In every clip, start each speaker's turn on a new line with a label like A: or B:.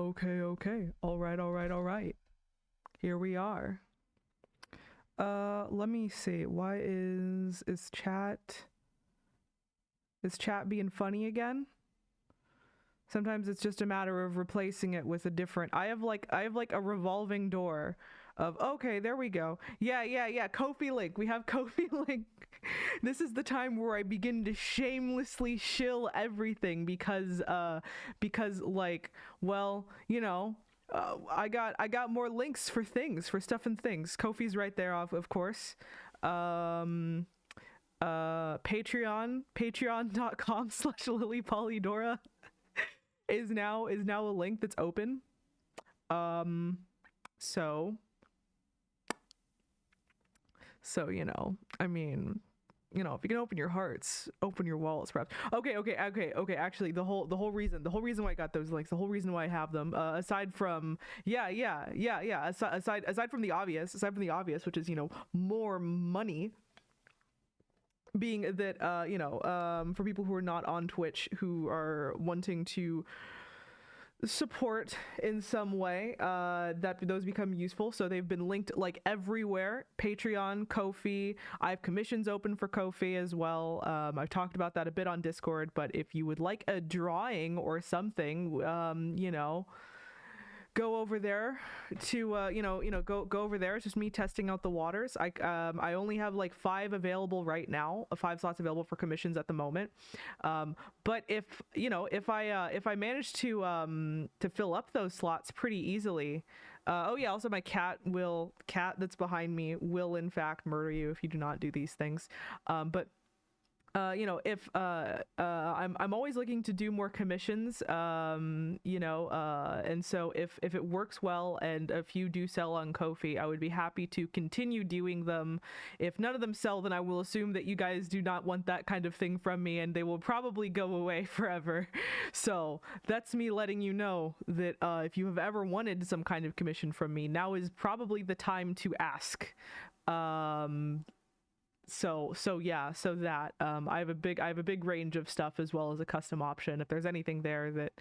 A: Okay. All right. Here we are. Let me see. Why is chat being funny again? Sometimes it's just a matter of replacing it with a different. I have like a revolving door of okay, there we go. Yeah. Kofi link. We have Kofi link. This is the time where I begin to shamelessly shill everything because like, well, I got more links for things, for stuff and things. Kofi's right there, of course. Um, patreon.com/lilypolydora is now a link that's open. Um, so I mean, if you can open your hearts, open your wallets, perhaps. Okay. Actually, the whole reason why I got those links, the whole reason why I have them, aside from aside from the obvious, which is more money, being that for people who are not on Twitch who are wanting to support in some way, that those become useful, so they've been linked like everywhere. Patreon, Ko-fi. I have commissions open for Ko-fi as well. I've talked about that a bit on Discord, but if you would like a drawing or something, go over there to go over there. It's just me testing out the waters. I only have like 5 slots available for commissions at the moment. But if I manage to fill up those slots pretty easily. Oh yeah, also my cat that's behind me will in fact murder you if you do not do these things. But if I'm always looking to do more commissions, and so if it works well and if you do sell on Ko-fi, I would be happy to continue doing them. If none of them sell, then I will assume that you guys do not want that kind of thing from me, and they will probably go away forever. So that's me letting you know that if you have ever wanted some kind of commission from me, now is probably the time to ask. So that I have a big range of stuff as well as a custom option. If there's anything there that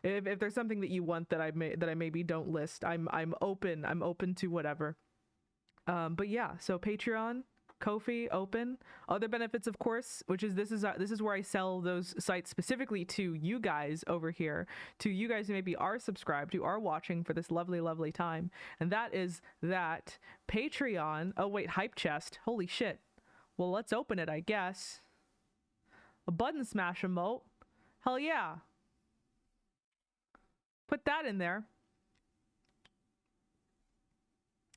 A: if there's something that you want that I maybe don't list, I'm open to whatever. But yeah, so Patreon, Ko-fi open. Other benefits, of course, which is this is where I sell those sites specifically to you guys over here, to you guys who maybe are subscribed, who are watching for this lovely time, and that is that Patreon. Oh wait, hype chest. Holy shit. Well, let's open it, I guess. A button smash emote. Hell yeah. Put that in there.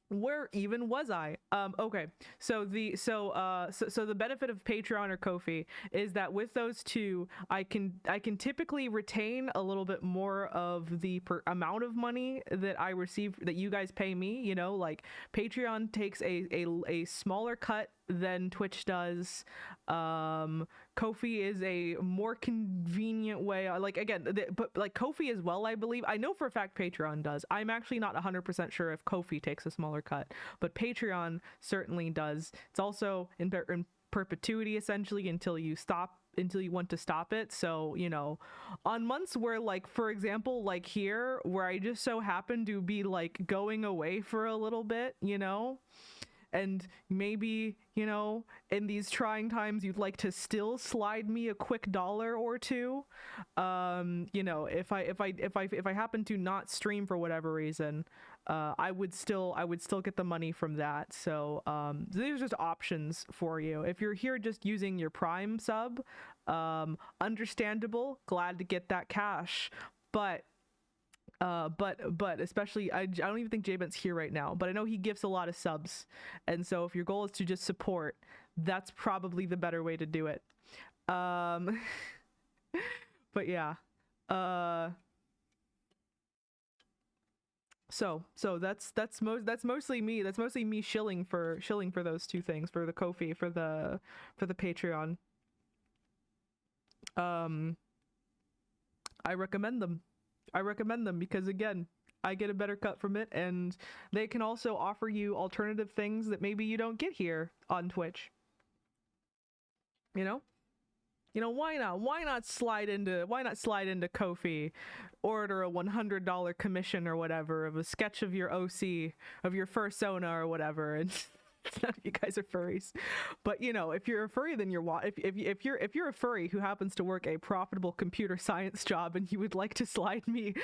A: Where even was I? Okay. So the benefit of Patreon or Ko-fi is that with those two, I can typically retain a little bit more of the amount of money that I receive, that you guys pay me. Like Patreon takes a smaller cut than Twitch does. Ko-fi is a more convenient way. Like again, but like Ko-fi as well, I believe. I know for a fact Patreon does. I'm actually not 100% sure if Ko-fi takes a smaller cut, but Patreon certainly does. It's also in perpetuity essentially until you want to stop it. So on months where, like, for example, like here where I just so happen to be like going away for a little bit, and maybe in these trying times you'd like to still slide me a quick $1 or $2, if I happen to not stream for whatever reason, I would still get the money from that. So these are just options for you if you're here just using your Prime sub. Understandable, glad to get that cash, but especially I don't even think Jabent's here right now, but I know he gives a lot of subs, and so if your goal is to just support, that's probably the better way to do it. But yeah, so that's mostly me. That's mostly me shilling for those two things, for the Ko-fi, for the Patreon. I recommend them. Because again, I get a better cut from it, and they can also offer you alternative things that maybe you don't get here on Twitch. You know, why not slide into Ko-fi, order a $100 commission or whatever of a sketch of your OC, of your fursona or whatever, and none of you guys are furries. But you know, if you're a furry, then if you're a furry who happens to work a profitable computer science job and you would like to slide me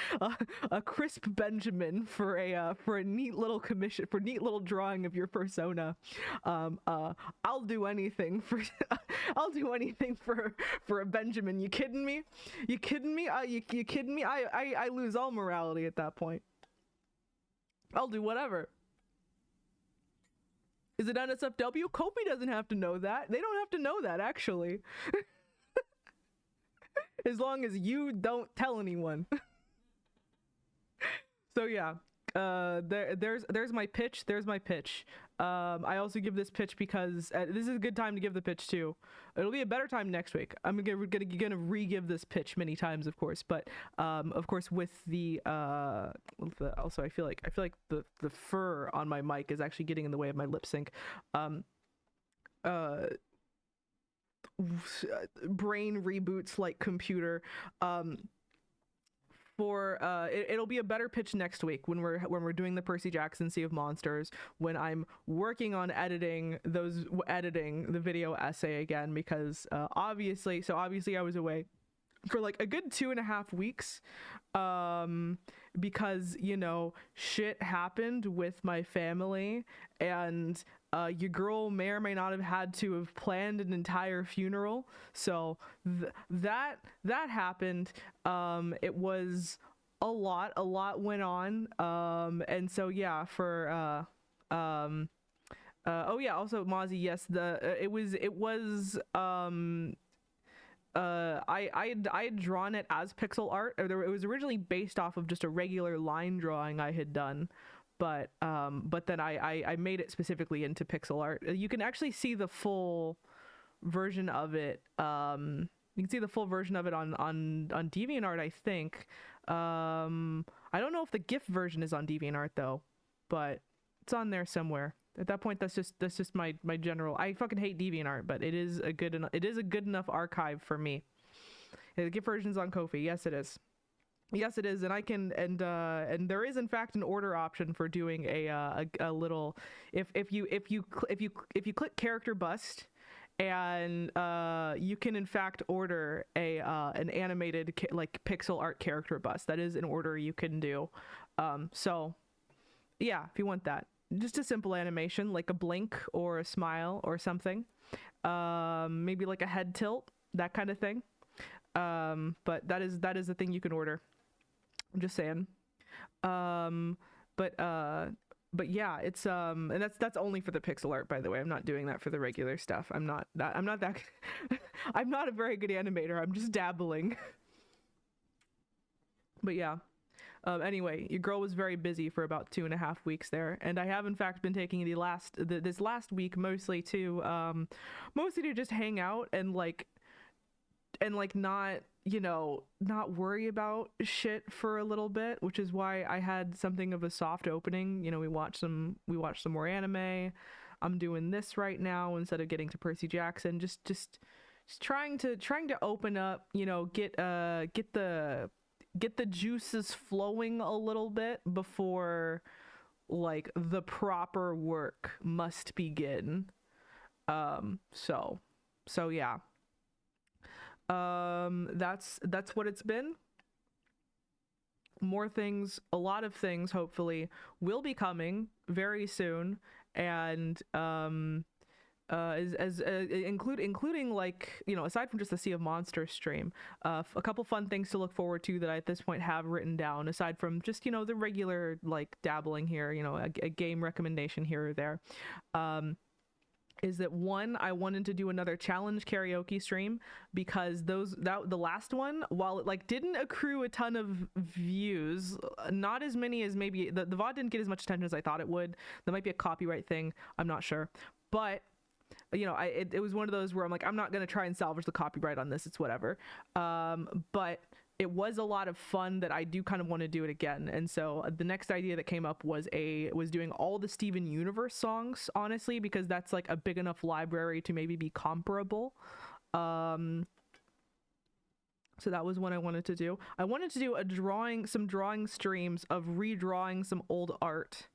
A: a crisp Benjamin for a neat little commission, for neat little drawing of your persona, I'll do anything for I'll do anything for a Benjamin. You kidding me? You kidding me? You kidding me? I lose all morality at that point. I'll do whatever. Is it NSFW? Ko-fi doesn't have to know that. They don't have to know that, actually. As long as you don't tell anyone. So yeah, there's my pitch. There's my pitch. I also give this pitch because this is a good time to give the pitch too. It'll be a better time next week. I'm gonna re-give this pitch many times, of course. But of course, with the also I feel like the fur on my mic is actually getting in the way of my lip sync. Brain reboots like computer. It'll be a better pitch next week when we're doing the Percy Jackson Sea of Monsters, when I'm working on editing the video essay again, because obviously I was away for like a good 2.5 weeks, because you know, shit happened with my family, and your girl may or may not have had to have planned an entire funeral. So that happened. It was a lot went on. And so yeah, for oh yeah, also Mozzie, yes, it was I had drawn it as pixel art. It was originally based off of just a regular line drawing I had done, but then I made it specifically into pixel art. You can actually see the full version of it. You can see the full version of it on DeviantArt, I think. I don't know if the GIF version is on DeviantArt though, but it's on there somewhere. At that point, that's just my general. I fucking hate DeviantArt, but it is a good enough archive for me. The GIF version's on Ko-fi. Yes, it is. Yes, it is, and I can and there is in fact an order option for doing a little. If you click character bust, and you can in fact order an animated like pixel art character bust. That is an order you can do. So yeah, if you want that, just a simple animation like a blink or a smile or something, maybe like a head tilt, that kind of thing. But that is the thing you can order. I'm just saying. But yeah, it's and that's only for the pixel art, by the way. I'm not doing that for the regular stuff. I'm not that I'm not a very good animator. I'm just dabbling. But yeah. Anyway, your girl was very busy for about 2.5 weeks there, and I have in fact been taking this last week mostly to just hang out and not, you know, not worry about shit for a little bit, which is why I had something of a soft opening. You know, we watched some more anime. I'm doing this right now instead of getting to Percy Jackson. Just trying to open up, you know, get the juices flowing a little bit before like the proper work must begin. So yeah. That's what it's been. More things, a lot of things hopefully will be coming very soon, and including like, you know, aside from just the Sea of Monsters stream, a couple fun things to look forward to that I at this point have written down, aside from just, you know, the regular like dabbling here, you know, a game recommendation here or there. Is that one, I wanted to do another challenge karaoke stream, because the last one, while it like didn't accrue a ton of views, not as many as maybe the VOD didn't get as much attention as I thought it would. There might be a copyright thing, I'm not sure, but you know, it was one of those where I'm like, I'm not gonna try and salvage the copyright on this, it's whatever. But it was a lot of fun that I do kind of want to do it again. And so the next idea that came up was doing all the Steven Universe songs, honestly, because that's like a big enough library to maybe be comparable. So that was what I wanted to do. I wanted to do some drawing streams of redrawing some old art,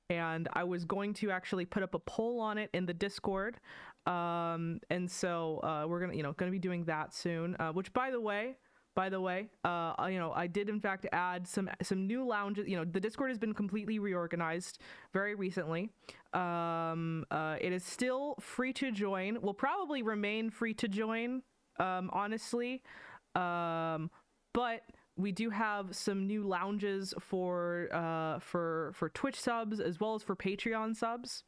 A: and I was going to actually put up a poll on it in the Discord. And so we're gonna be doing that soon. Which, by the way, I did in fact add some new lounges. The Discord has been completely reorganized very recently. It is still free to join. Will probably remain free to join. Honestly. But we do have some new lounges for Twitch subs as well as for Patreon subs.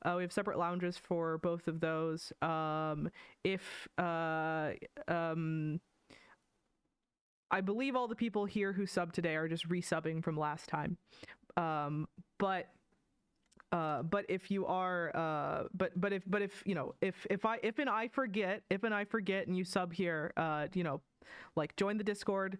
A: We have separate lounges for both of those. I believe all the people here who subbed today are just resubbing from last time. But if you are if I forget and you sub here, like join the Discord,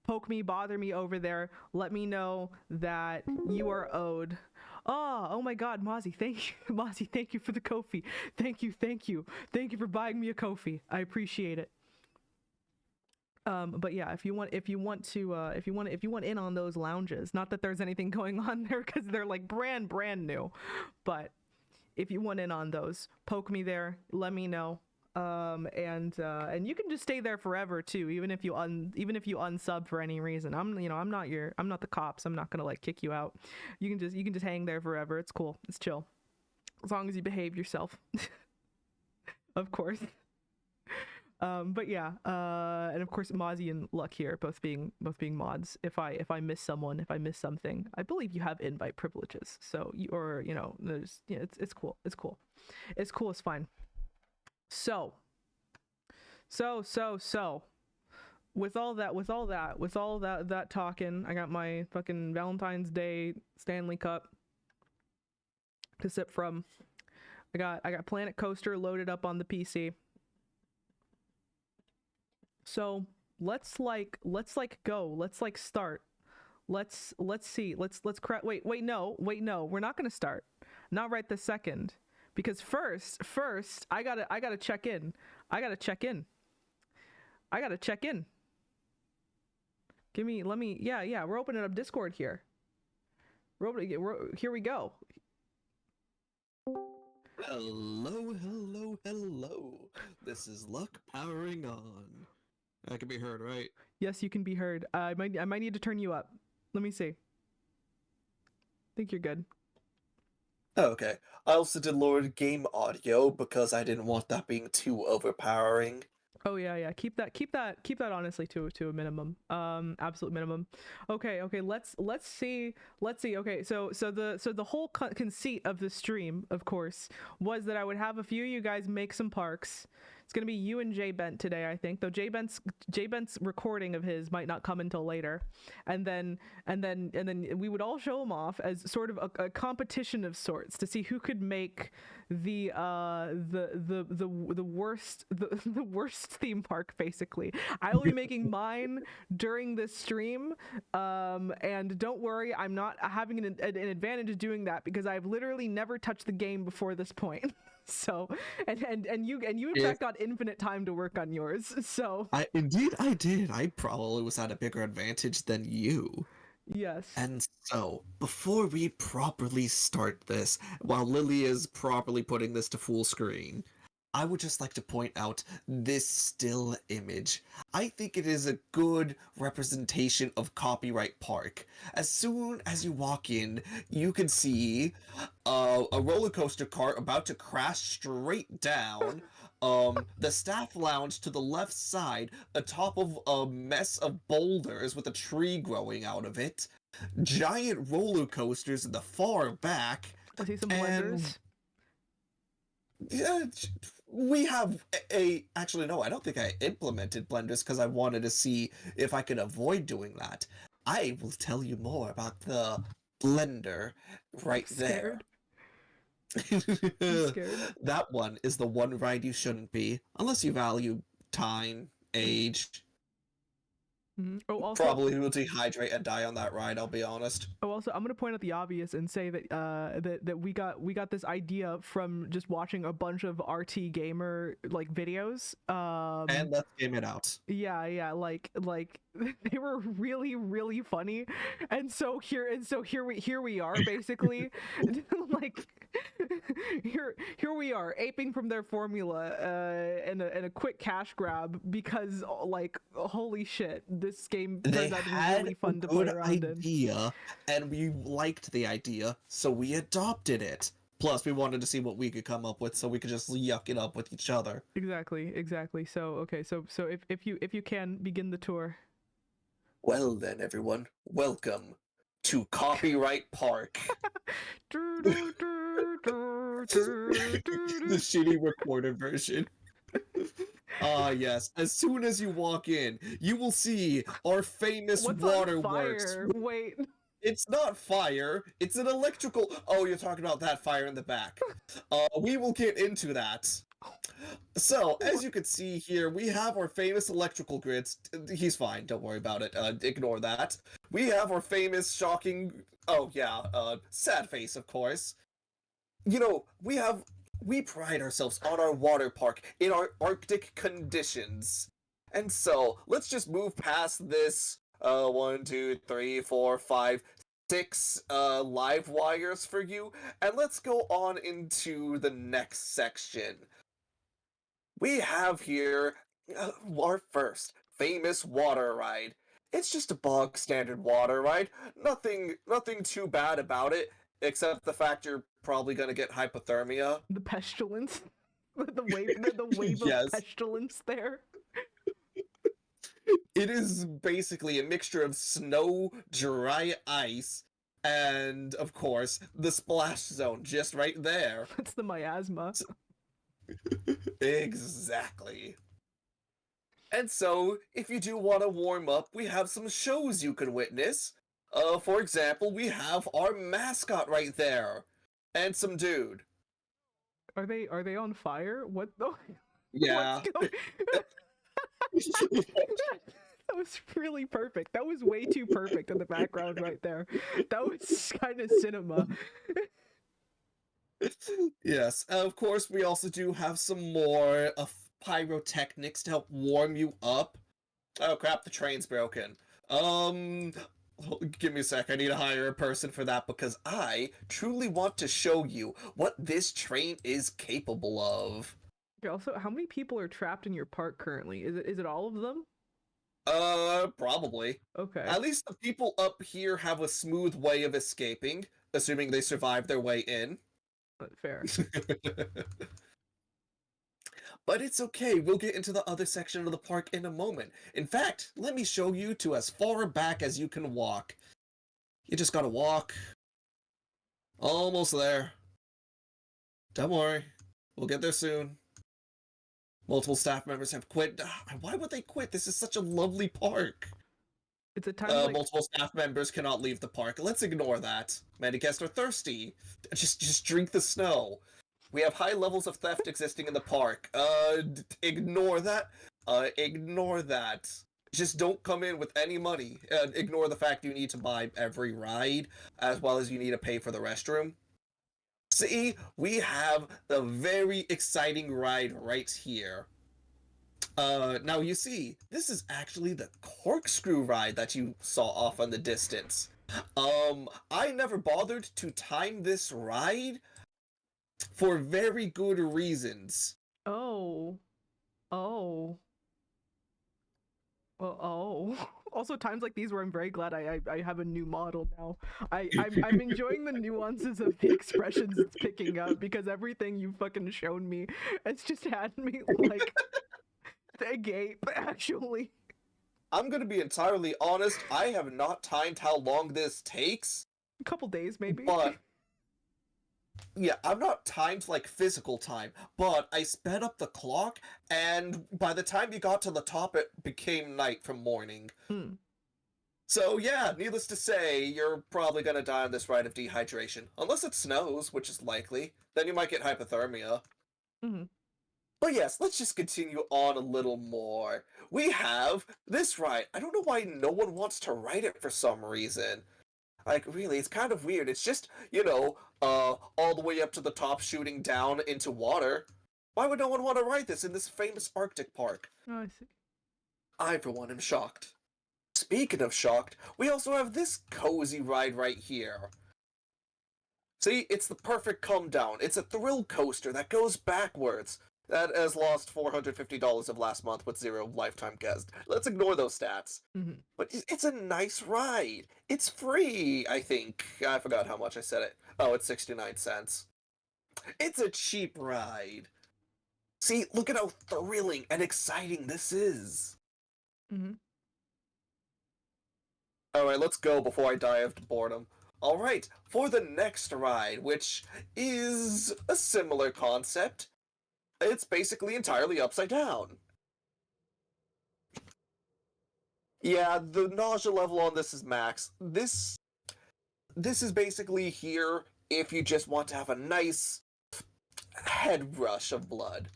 A: poke me, bother me over there, let me know that you are owed. Oh my God, Mozzie, thank you. Mozzie, thank you for the Ko-fi. Thank you for buying me a Ko-fi. I appreciate it. But yeah, if you want in on those lounges, not that there's anything going on there because they're like brand new, but if you want in on those, poke me there, let me know. And you can just stay there forever too, even if you unsub for any reason. I'm not the cops. I'm not gonna like kick you out. You can just hang there forever. It's cool. It's chill, as long as you behave yourself. Of course. But yeah, and of course Mozzie and Luck here, both being mods. If I miss someone, if I miss something, I believe you have invite privileges. So there's it's cool. It's cool. It's cool. It's fine. So. With all that talking, I got my fucking Valentine's Day Stanley Cup to sip from. I got Planet Coaster loaded up on the PC. So let's go. Let's start. Let's see. Wait, no. We're not gonna start. Not right this second. Because first, I gotta check in. Yeah, we're opening up Discord here. Here we go.
B: Hello. This is Luck powering on. I can be heard, right?
A: Yes, you can be heard. I might need to turn you up. Let me see. I think you're good.
B: Okay. I also did lower game audio because I didn't want that being too overpowering.
A: Oh yeah. Keep that honestly to a minimum. Absolute minimum. Okay. Let's see. Okay. So the whole conceit of the stream, of course, was that I would have a few of you guys make some parks. It's gonna be you and Jay Bent today, I think. Though Jay Bent's recording of his might not come until later, and then we would all show him off as sort of a competition of sorts to see who could make the worst theme park. Basically, I will be making mine during this stream, and don't worry, I'm not having an advantage doing that because I've literally never touched the game before this point. So and you in fact got infinite time to work on yours. So
B: I did. I probably was at a bigger advantage than you.
A: Yes.
B: And so, before we properly start this, while Lily is properly putting this to full screen, I would just like to point out this still image. I think it is a good representation of Copyright Park. As soon as you walk in, you can see a roller coaster cart about to crash straight down. The staff lounge to the left side, atop of a mess of boulders with a tree growing out of it. Giant roller coasters in the far back.
A: I see some blenders.
B: Yeah, we have actually, no, I don't think I implemented blenders because I wanted to see if I could avoid doing that. I will tell you more about the blender right there. That one is the one ride you shouldn't be, unless you value time, age.
A: Oh, also,
B: Probably will dehydrate and die on that ride, I'll be honest.
A: I'm gonna point out the obvious and say that that we got this idea from just watching a bunch of RT gamer like videos.
B: And let's game it out.
A: Yeah, like they were really really funny, and here we are basically, like here we are aping from their formula, in a quick cash grab because like holy shit, this game
B: They
A: turned out to be
B: had
A: really
B: a
A: fun to play
B: good
A: around in.
B: idea, and we liked the idea, so we adopted it. Plus, we wanted to see what we could come up with, so we could just yuck it up with each other.
A: Exactly. So okay, so if you can begin the tour.
B: Well then, everyone, welcome to Copyright Park. The shitty recorded version. Ah, yes. As soon as you walk in, you will see our famous
A: What's on
B: waterworks.
A: fire? Wait.
B: It's not fire, it's an electrical. Oh, you're talking about that fire in the back. We will get into that. So, as you can see here, we have our famous electrical grids. He's fine, don't worry about it. Ignore that. We have our famous shocking. Oh, yeah, sad face, of course. You know, we pride ourselves on our water park in our Arctic conditions. And so, let's just move past this 1, 2, 3, 4, 5, 6 live wires for you, and let's go on into the next section. We have here our first famous water ride. It's just a bog standard water ride. Nothing too bad about it, except the fact you're probably gonna get hypothermia.
A: The pestilence. The wave
B: Yes.
A: of pestilence there.
B: It is basically a mixture of snow, dry ice, and of course the splash zone just right there.
A: That's the miasma.
B: Exactly. And so, if you do want to warm up, we have some shows you can witness. For example, we have our mascot right there, and some dude.
A: Are they on fire? What the?
B: Yeah.
A: What's going... That was really perfect. That was way too perfect in the background right there. That was kind of cinema.
B: Yes, of course, we also do have some more pyrotechnics to help warm you up. Oh crap, the train's broken. Give me a sec, I need to hire a person for that because I truly want to show you what this train is capable of.
A: Okay, also, how many people are trapped in your park currently? Is it all of them?
B: Probably.
A: Okay.
B: At least the people up here have a smooth way of escaping, assuming they survive their way in.
A: Fair.
B: But it's okay, we'll get into the other section of the park in a moment. In fact, let me show you to as far back as you can walk. You just gotta walk. Almost there. Don't worry, we'll get there soon. Multiple staff members have quit. Why would they quit? This is such a lovely park.
A: It's a time like...
B: Multiple staff members cannot leave the park. Let's ignore that. Many guests are thirsty. Just drink the snow. We have high levels of theft existing in the park. Ignore that. Ignore that. Just don't come in with any money. Ignore the fact you need to buy every ride, as well as you need to pay for the restroom. See, we have the very exciting ride right here. Now you see, this is actually the corkscrew ride that you saw off in the distance. I never bothered to time this ride for very good reasons.
A: Oh. Well, oh. Also, times like these where I'm very glad I have a new model now. I'm enjoying the nuances of the expressions it's picking up because everything you've fucking shown me has just had me like agape, actually.
B: I'm gonna be entirely honest, I have not timed how long this takes.
A: A couple days, maybe.
B: But yeah, I've not timed like physical time, but I sped up the clock, and by the time you got to the top, it became night from morning. So yeah, needless to say, you're probably gonna die on this ride of dehydration. Unless it snows, which is likely. Then you might get hypothermia. But yes, let's just continue on a little more. We have this ride. I don't know why no one wants to ride it for some reason. Like, really, it's kind of weird. It's just, all the way up to the top shooting down into water. Why would no one want to ride this in this famous Arctic park?
A: Oh, I see.
B: I, for one, am shocked. Speaking of shocked, we also have this cozy ride right here. See, it's the perfect come down. It's a thrill coaster that goes backwards. That has lost $450 of last month with 0 lifetime guests. Let's ignore those stats.
A: Mhm.
B: But it's a nice ride. It's free, I think. I forgot how much I said it. Oh, it's 69 cents. It's a cheap ride. See, look at how thrilling and exciting this is.
A: Mhm.
B: Alright, let's go before I die of boredom. Alright, for the next ride, which is a similar concept, it's basically entirely upside down. Yeah, the nausea level on this is max. This is basically here if you just want to have a nice head rush of blood.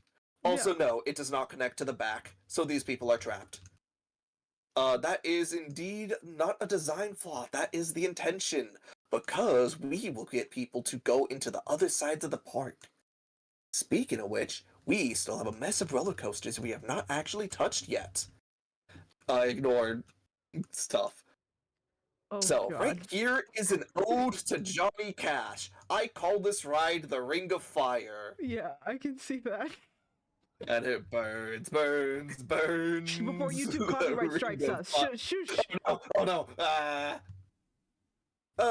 B: Also,
A: Yeah.
B: no, it does not connect to the back, so these people are trapped. That is indeed not a design flaw, that is the intention, because we will get people to go into the other sides of the park. Speaking of which, we still have a mess of roller coasters we have not actually touched yet. Ignore stuff.
A: Oh
B: So,
A: God.
B: right here is an ode to Johnny Cash. I call this ride the Ring of Fire.
A: Yeah, I can see that.
B: And it burns, burns, burns.
A: Before YouTube
B: the
A: copyright
B: Ring
A: strikes
B: of
A: us.
B: Fire.
A: Shush.
B: Oh no.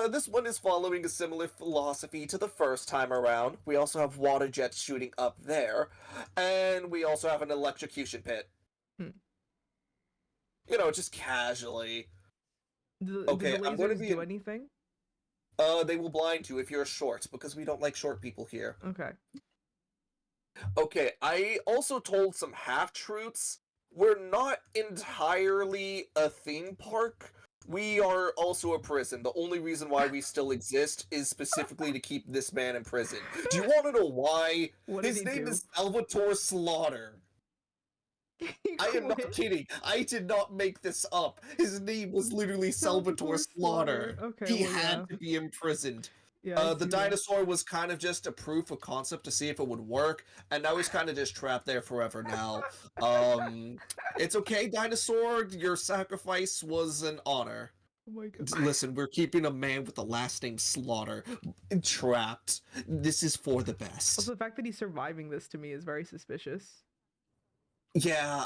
B: This one is following a similar philosophy to the first time around. We also have water jets shooting up there, and we also have an electrocution pit.
A: Hmm.
B: Just casually.
A: Do
B: Okay,
A: the
B: I'm going to
A: lasers
B: be
A: do anything?
B: They will blind you if you're short, because we don't like short people here.
A: Okay.
B: Okay, I also told some half-truths. We're not entirely a theme park. We are also a prison. The only reason why we still exist is specifically to keep this man in prison. Do you want to know why?
A: What did
B: His
A: he
B: name
A: do?
B: is Salvatore Slaughter.
A: He
B: I am not
A: quit.
B: kidding. I did not make this up. His name was literally Salvatore Slaughter.
A: Okay,
B: He
A: well,
B: had
A: yeah.
B: to be imprisoned.
A: Yeah, I
B: The
A: see that.
B: dinosaur was kind of just a proof of concept to see if it would work, and now he's kind of just trapped there forever now. It's okay, dinosaur. Your sacrifice was an honor.
A: Oh my God.
B: Listen, we're keeping a man with the last name Slaughter trapped. This is for the best.
A: Also, the fact that he's surviving this to me is very suspicious.
B: Yeah,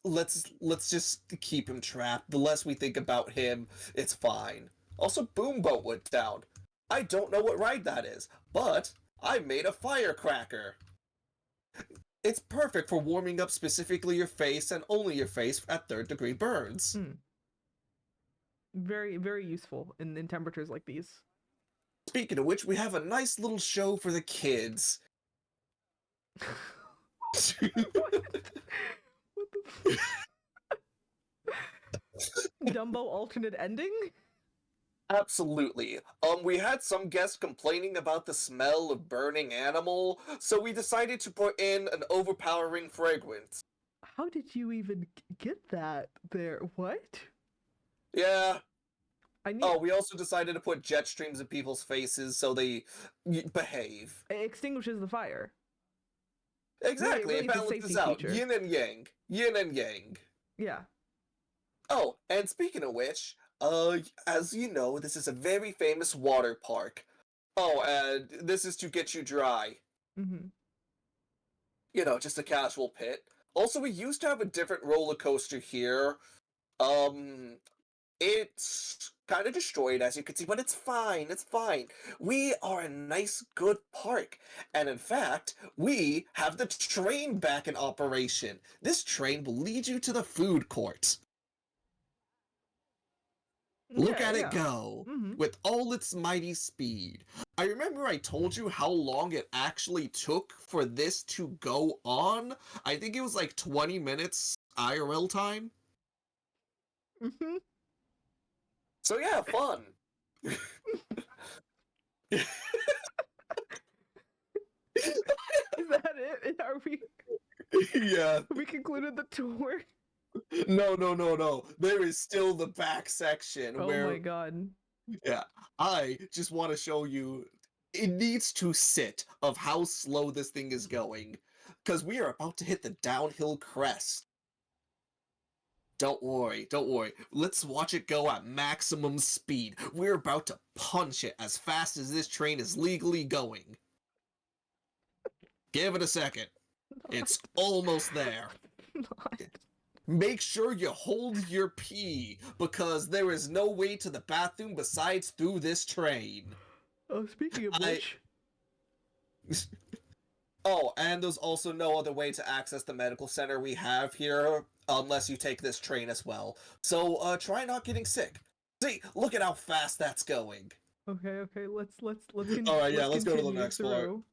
B: let's just keep him trapped. The less we think about him, it's fine. Also, Boomboat went down. I don't know what ride that is, but I made a firecracker. It's perfect for warming up specifically your face and only your face at 3rd-degree burns.
A: Hmm. Very, very useful in temperatures like these.
B: Speaking of which, we have a nice little show for the kids.
A: What the Dumbo alternate ending?
B: Absolutely. We had some guests complaining about the smell of burning animal, so we decided to put in an overpowering fragrance.
A: How did you even get that there? What?
B: Yeah.
A: I need
B: Oh, we also decided to put jet streams in people's faces so they behave.
A: it extinguishes the fire.
B: Exactly,
A: really
B: it
A: it's a
B: balances
A: safety
B: out.
A: feature.
B: Yin and yang. Yin and yang.
A: Yeah.
B: Oh, and speaking of which, as you know, this is a very famous water park. Oh, and this is to get you dry.
A: Mm-hmm.
B: Just a casual pit. Also, we used to have a different roller coaster here. It's kind of destroyed, as you can see, but it's fine, it's fine. We are a nice, good park. And in fact, we have the train back in operation. This train will lead you to the food court. Look
A: Yeah,
B: at
A: yeah.
B: it go,
A: Mhm.
B: with all its mighty speed. I remember I told you how long it actually took for this to go on. I think it was like 20 minutes IRL time.
A: Mhm.
B: So yeah, fun.
A: Is that it? Are we?
B: Yeah.
A: We concluded the tour.
B: No. There is still the back section
A: Oh
B: where,
A: my god.
B: yeah, I just want to show you. It needs to sit of how slow this thing is going, because we are about to hit the downhill crest. Don't worry, don't worry. Let's watch it go at maximum speed. We're about to punch it as fast as this train is legally going. Give it a second. It's almost there.
A: Not.
B: Make sure you hold your pee, because there is no way to the bathroom besides through this train.
A: Oh, speaking of
B: I-
A: which,
B: Oh, and there's also no other way to access the medical center we have here unless you take this train as well. So, try not getting sick. See, look at how fast that's going.
A: okay, let's
B: All right, yeah, let's go to the
A: continue
B: next part.
A: through.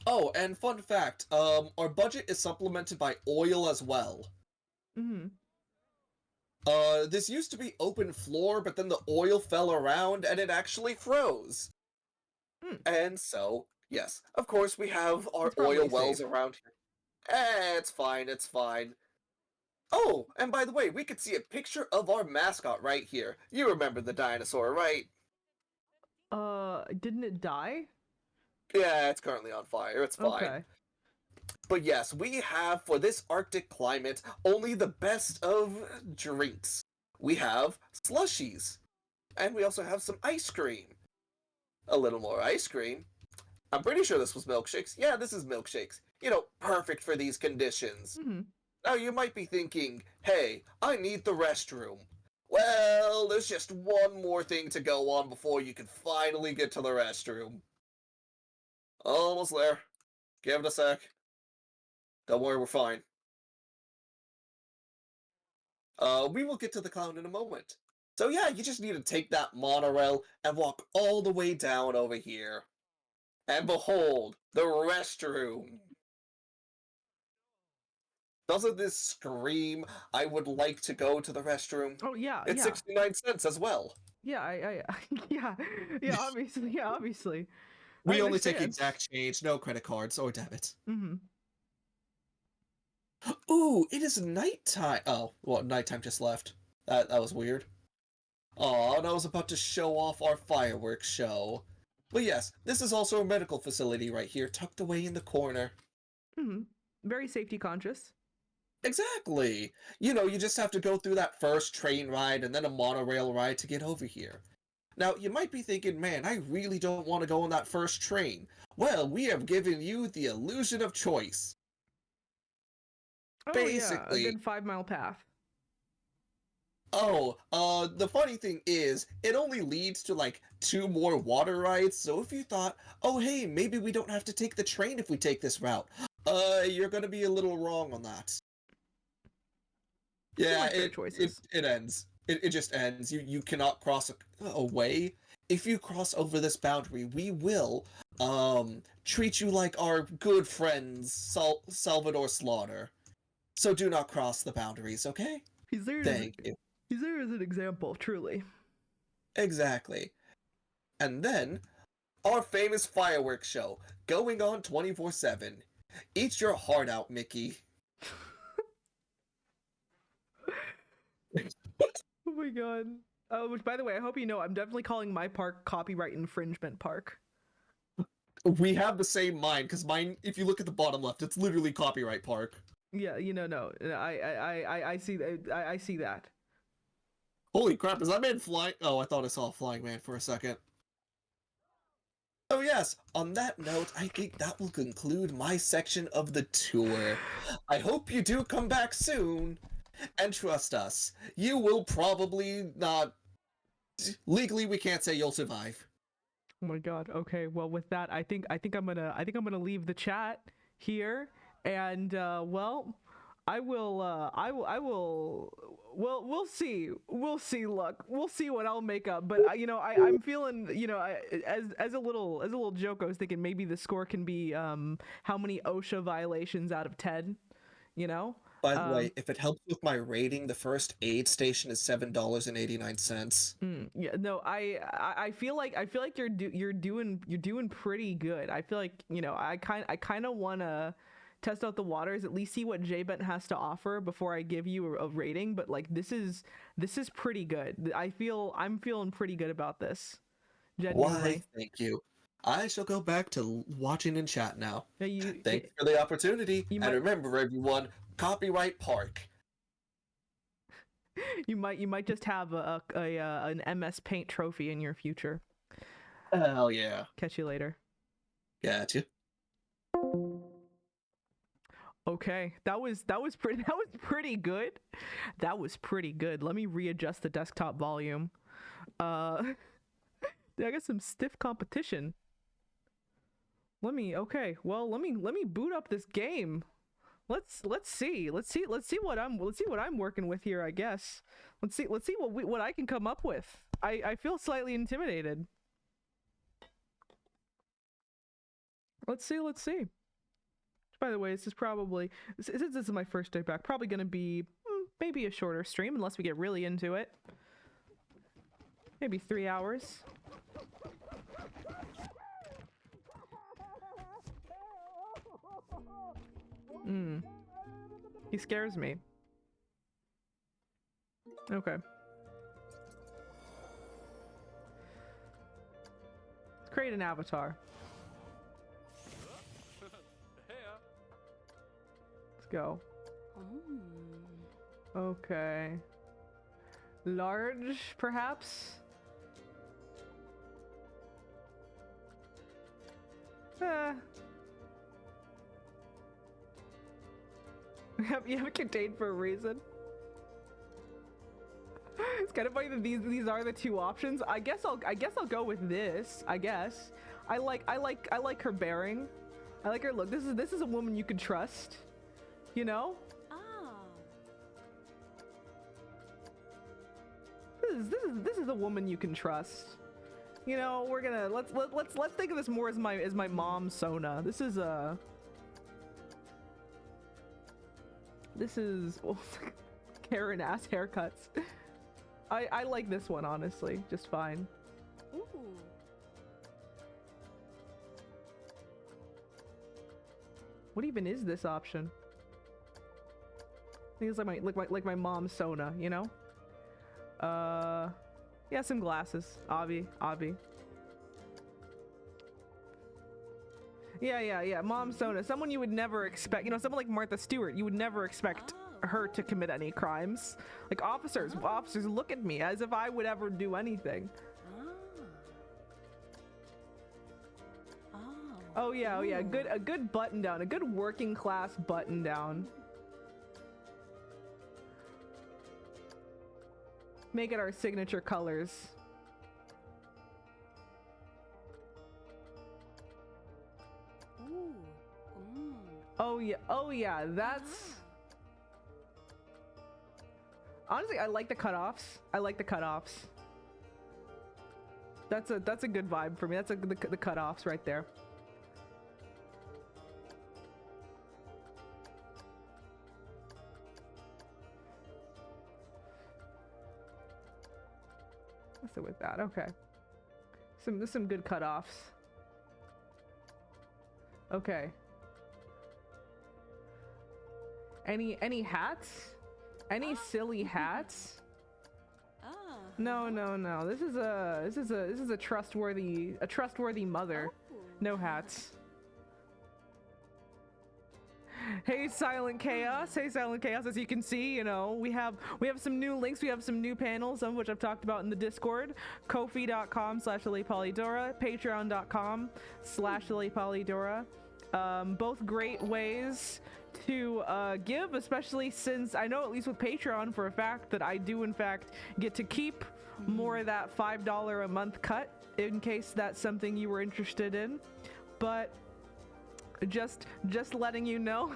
B: Oh, and fun fact, our budget is supplemented by oil as well.
A: Mhm.
B: This used to be open floor, but then the oil fell around and it actually froze.
A: Hmm.
B: And so, yes, of course we have our
A: It's probably
B: oil wells
A: safe.
B: around here. It's fine, it's fine. Oh, and by the way, we could see a picture of our mascot right here. You remember the dinosaur, right?
A: Didn't it die?
B: Yeah, it's currently on fire, it's fine.
A: Okay.
B: But yes, we have, for this Arctic climate, only the best of drinks. We have slushies. And we also have some ice cream. A little more ice cream. I'm pretty sure this was milkshakes. Yeah, this is milkshakes. You know, perfect for these conditions.
A: Mhm.
B: Now you might be thinking, hey, I need the restroom. Well, there's just one more thing to go on before you can finally get to the restroom. Almost there. Give it a sec. Don't worry, we're fine. We will get to the clown in a moment. So yeah, you just need to take that monorail and walk all the way down over here. And behold, the restroom. Doesn't this scream, I would like to go to the restroom?
A: Oh yeah,
B: It's
A: yeah.
B: 69 cents as well.
A: Yeah, I yeah, obviously, yeah, obviously.
B: We
A: I
B: only take
A: understand.
B: exact change, no credit cards or debit.
A: Mhm.
B: Ooh, it is nighttime. Oh, well, nighttime just left. That was weird. Aw, and I was about to show off our fireworks show. But yes, this is also a medical facility right here, tucked away in the corner.
A: Mhm. Very safety conscious.
B: Exactly. You know, you just have to go through that first train ride and then a monorail ride to get over here. Now, you might be thinking, man, I really don't want to go on that first train. Well, we have given you the illusion of choice.
A: Oh yeah, a
B: Basically,
A: good 5 mile path.
B: the funny thing is, it only leads to like 2 more water rides, so if you thought, oh hey, maybe we don't have to take the train if we take this route, you're gonna be a little wrong on that.
A: Seem
B: Yeah,
A: like fair
B: it
A: choices.
B: ends. It just ends. You cannot cross away. If you cross over this boundary, we will treat you like our good friends Salvador Slaughter. So do not cross the boundaries, okay?
A: He's there.
B: Thank you.
A: He's there as an example, truly.
B: Exactly. And then our famous fireworks show going on 24/7. Eat your heart out, Mickey.
A: Oh my god. Which, by the way, I hope you know, I'm definitely calling my park Copyright Infringement Park.
B: We have the same mind, because mine, if you look at the bottom left, it's literally Copyright Park.
A: Yeah, no, I see that. I see that.
B: Holy crap, is that man flying? Oh, I thought I saw a flying man for a second. Oh yes, on that note, I think that will conclude my section of the tour. I hope you do come back soon. And trust us, you will probably not... Legally, we can't say you'll survive.
A: Oh my god. Okay. Well, with that, I think I'm gonna leave the chat here, and well, I will. Well, we'll see. Look, we'll see what I'll make up. But I'm feeling, as a little joke, I was thinking maybe the score can be how many OSHA violations out of 10. You know.
B: By the way, if it helps with my rating, the first aid station is $7.89.
A: Yeah, no, I feel like you're doing pretty good. I feel like I kind of wanna test out the waters, at least see what JBent has to offer before I give you a rating. But like this is pretty good. I'm feeling pretty good about this. Genuinely.
B: Why, thank you. I shall go back to watching in chat now.
A: Yeah,
B: Thanks for the opportunity.
A: you
B: And
A: might-
B: remember, everyone, copyright Park.
A: you might just have an MS Paint trophy in your future.
B: Hell yeah.
A: Catch you later.
B: Gotcha.
A: Okay, that was pretty good. That was pretty good. Let me readjust the desktop volume. Yeah, I got some stiff competition. Let me boot up this game. Let's see what I'm working with here, I guess. Let's see what I can come up with. I feel slightly intimidated. Let's see. By the way, this is probably, since this is my first day back, probably gonna be maybe a shorter stream unless we get really into it. Maybe 3 hours. He scares me. Okay. Let's create an avatar. Let's go. Okay. Large, perhaps? You have it contained for a reason. It's kind of funny that these are the two options. I guess I'll go with this. I guess. I like her bearing. I like her look. This is a woman you can trust. You know? This is a woman you can trust. You know, we're gonna let's think of this more as my mom Sona. This is Karen ass haircuts. I like this one honestly, just fine.
C: Ooh.
A: What even is this option? I think it's like my mom Sona, you know? Yeah, some glasses. Obvi. Yeah. Mom Sona. Someone you would never expect. You know, someone like Martha Stewart. You would never expect her to commit any crimes. Like officers look at me as if I would ever do anything. Oh yeah. A good button down. A good working class button down. Make it our signature colors. Oh yeah, that's... Honestly, I like the cutoffs. That's a good vibe for me. That's the cutoffs right there. Let's go with that. Okay. There's some good cutoffs. Okay. Any hats? Any silly hats? No. This is a trustworthy mother. No hats. Hey Silent Chaos. As you can see, you know, we have some new links, we have some new panels, some of which I've talked about in the Discord. Ko-fi.com/LilyPolydora, Patreon.com/LilyPolydora. Both great ways to give, especially since I know, at least with Patreon, for a fact that I do in fact get to keep more of that $5 a month cut, in case that's something you were interested in. But just letting you know.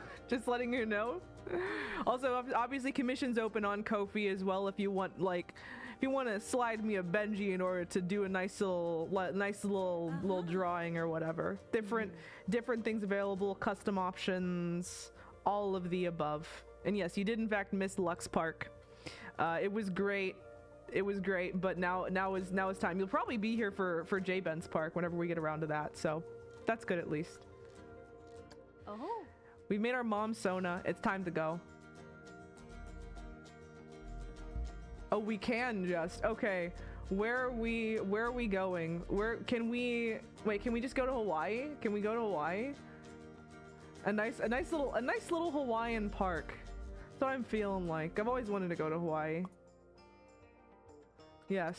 A: Also, obviously commissions open on Ko-fi as well if you want to slide me a Benji in order to do a nice little drawing or whatever. Different things available, custom options, all of the above. And yes, you did in fact miss Lux Park. It was great, but now is time. You'll probably be here for JBen's Park whenever we get around to that, so that's good at least. We've made our mom Sona. It's time to go. Oh, we can just. Okay. Where are we going? Where can we wait, can we just go to Hawaii? Can we go to Hawaii? A nice little Hawaiian park. That's what I'm feeling like. I've always wanted to go to Hawaii. Yes.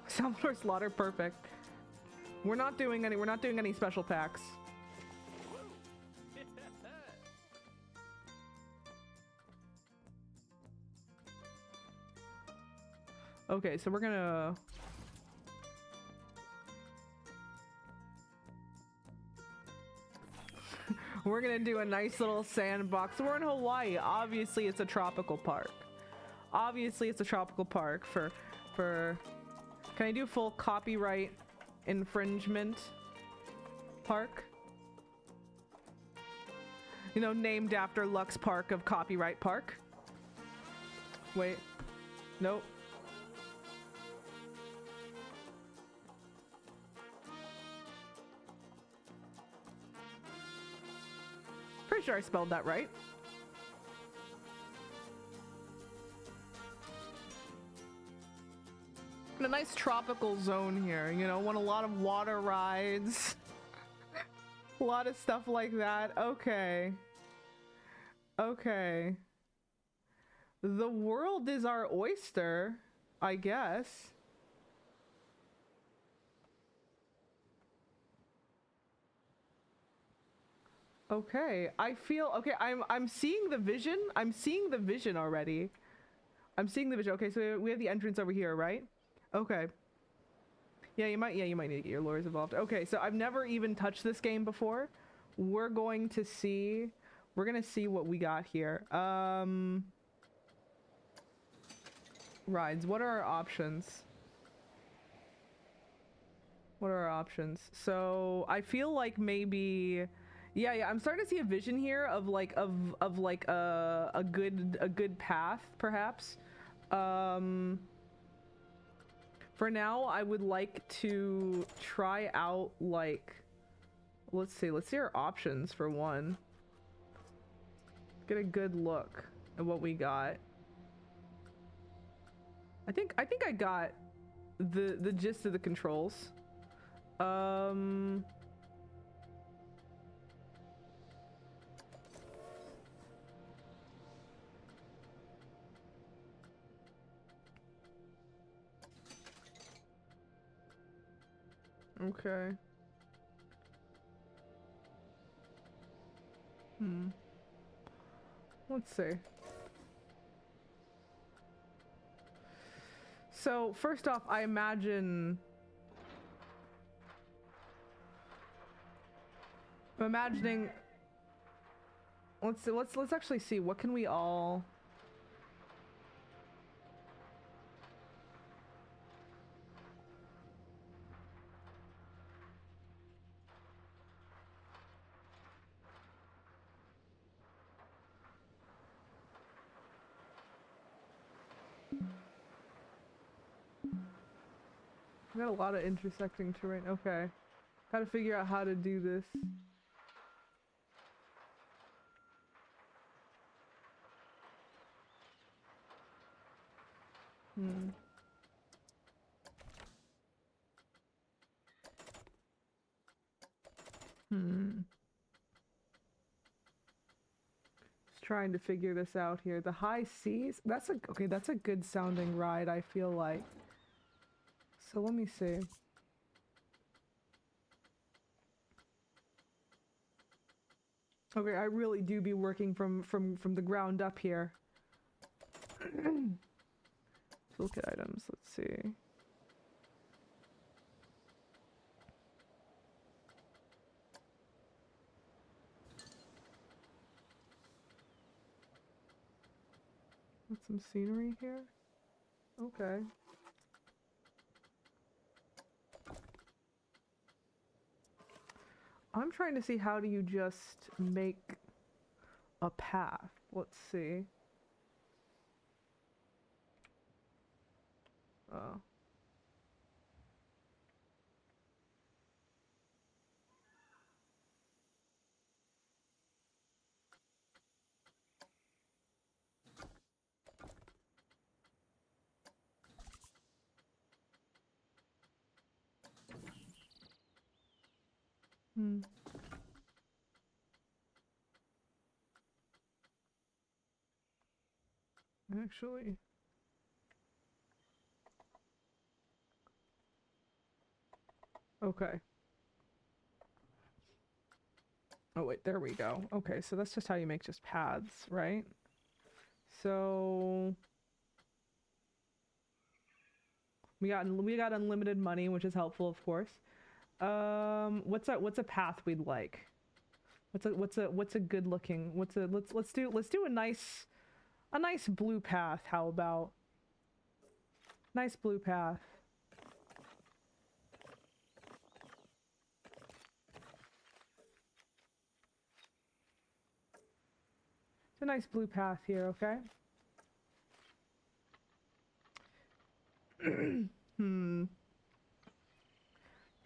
A: Salvador Slaughter, perfect. We're not doing any special packs. Okay, so we're gonna we're gonna do a nice little sandbox. We're in Hawaii. Obviously, it's a tropical park. Obviously, it's a tropical park for. Can I do full copyright infringement park? You know, named after Lux Park of Copyright Park. Wait. Nope. Pretty sure I spelled that right. In a nice tropical zone here, you know, want a lot of water rides. A lot of stuff like that. Okay. Okay. The world is our oyster, I guess. Okay, I feel okay. I'm seeing the vision. I'm seeing the vision already. I'm seeing the vision. Okay, so we have the entrance over here, right? Okay. Yeah, you might need to get your lawyers involved. Okay, so I've never even touched this game before. We're gonna see what we got here. Rides. What are our options? What are our options? So I feel like maybe, yeah. I'm starting to see a vision here of like a good path, perhaps. For now, I would like to try out like, let's see our options for one. Get a good look at what we got. I think I got the gist of the controls. Okay. Let's see. So first off, I imagine I'm imagining, let's actually see, what can we all, we got a lot of intersecting terrain. Okay, gotta figure out how to do this. Just trying to figure this out here. The high seas, that's a good sounding ride, I feel like. So let me see. Okay, I really do be working from the ground up here. Look at items, let's see. With some scenery here? Okay. I'm trying to see, how do you just make a path? Let's see. Hmm. Actually. Okay. Oh wait, there we go. Okay, so that's just how you make just paths, right? So we got unlimited money, which is helpful, of course. What's a path we'd like? What's a good looking? Let's do a nice blue path. How about nice blue path? It's a nice blue path here, okay? Hmm.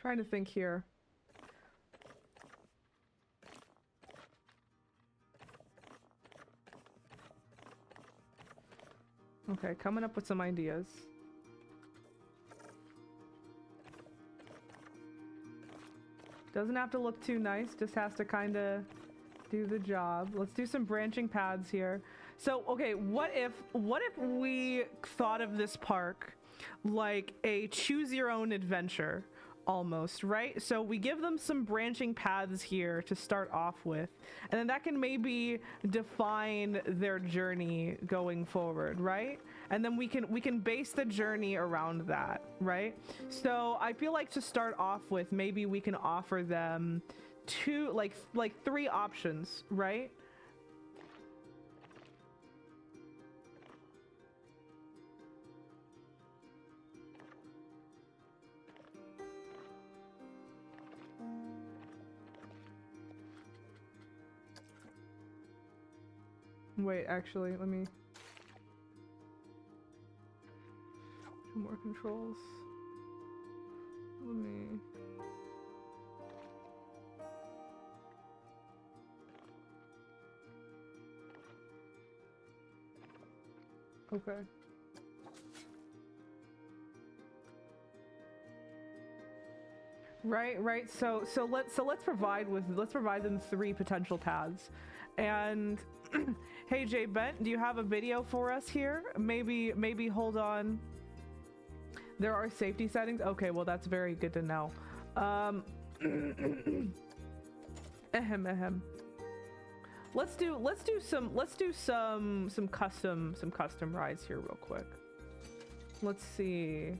A: Trying to think here. Okay, coming up with some ideas. Doesn't have to look too nice, just has to kind of do the job. Let's do some branching paths here. So, okay, what if we thought of this park like a choose your own adventure almost, right? So we give them some branching paths here to start off with, and then that can maybe define their journey going forward, right? And then we can base the journey around that, right? So I feel like to start off with, maybe we can offer them two, like three options, right? Wait, actually, let me... Two more controls. Let me... Okay. Right. So let's provide them three potential paths. And hey Jay Bent, do you have a video for us here? Maybe hold on. There are safety settings. Okay, well that's very good to know. Ahem. Let's do some custom rides here real quick. Let's see.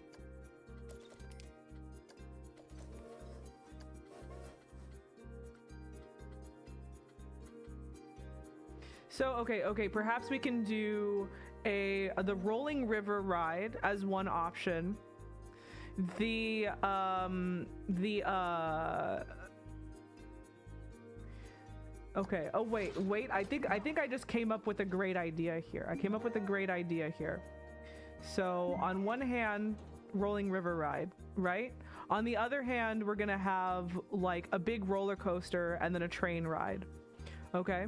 A: So okay, perhaps we can do the rolling river ride as one option. Okay. Oh wait. I think I just came up with a great idea here. So on one hand, rolling river ride, right? On the other hand, we're gonna have like a big roller coaster and then a train ride. Okay.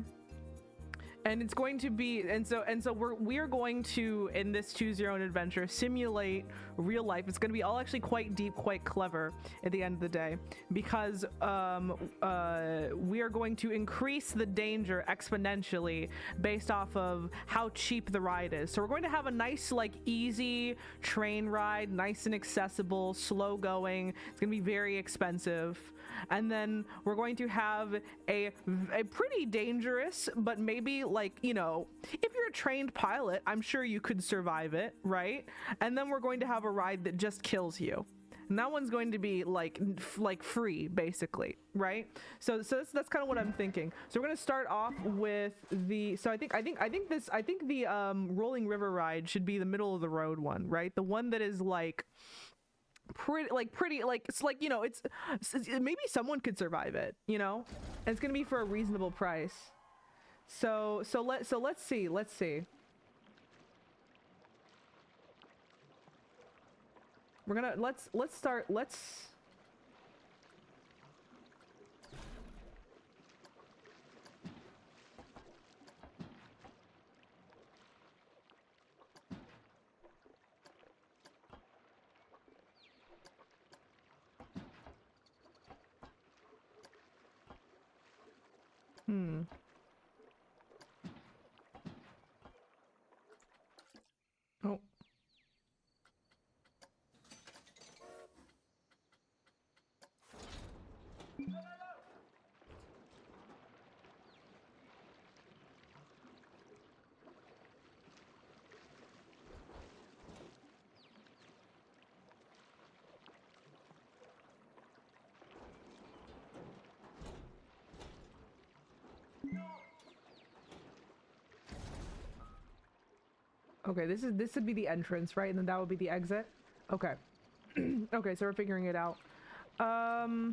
A: And it's going to be, and so we're going to, in this choose your own adventure, simulate real life. It's going to be all actually quite deep, quite clever at the end of the day, because we are going to increase the danger exponentially based off of how cheap the ride is. So we're going to have a nice, like, easy train ride, nice and accessible, slow going. It's going to be very expensive. And then we're going to have a pretty dangerous, but maybe, like, you know, if you're a trained pilot, I'm sure you could survive it, right? And then we're going to have a ride that just kills you. And that one's going to be like free, basically, right? So that's kind of what I'm thinking. So we're going to start off with the, so I think the rolling river ride should be the middle of the road one, right? The one that is like pretty like, it's like, you know, it's maybe someone could survive it, you know, and it's gonna be for a reasonable price. So let's see. We're gonna let's start. Hmm. Oh. Okay, this would be the entrance, right? And then that would be the exit. Okay. Okay, so we're figuring it out. Hmm.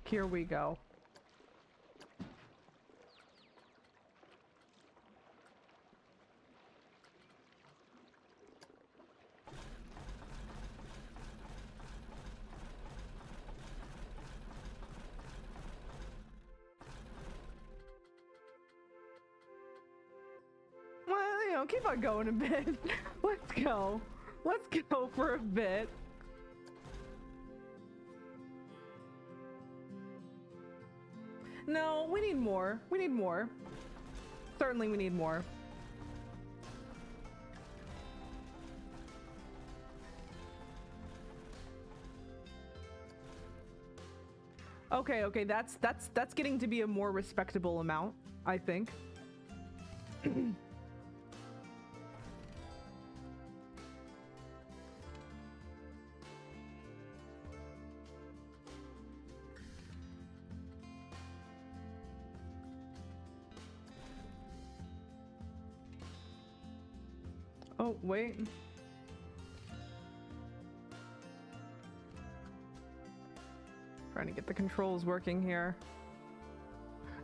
A: Here we go. Well, you know, keep on going a bit. Let's go. Let's go for a bit. No, we need more. We need more. Certainly we need more. Okay, okay, that's getting to be a more respectable amount, I think. Oh, wait. Trying to get the controls working here.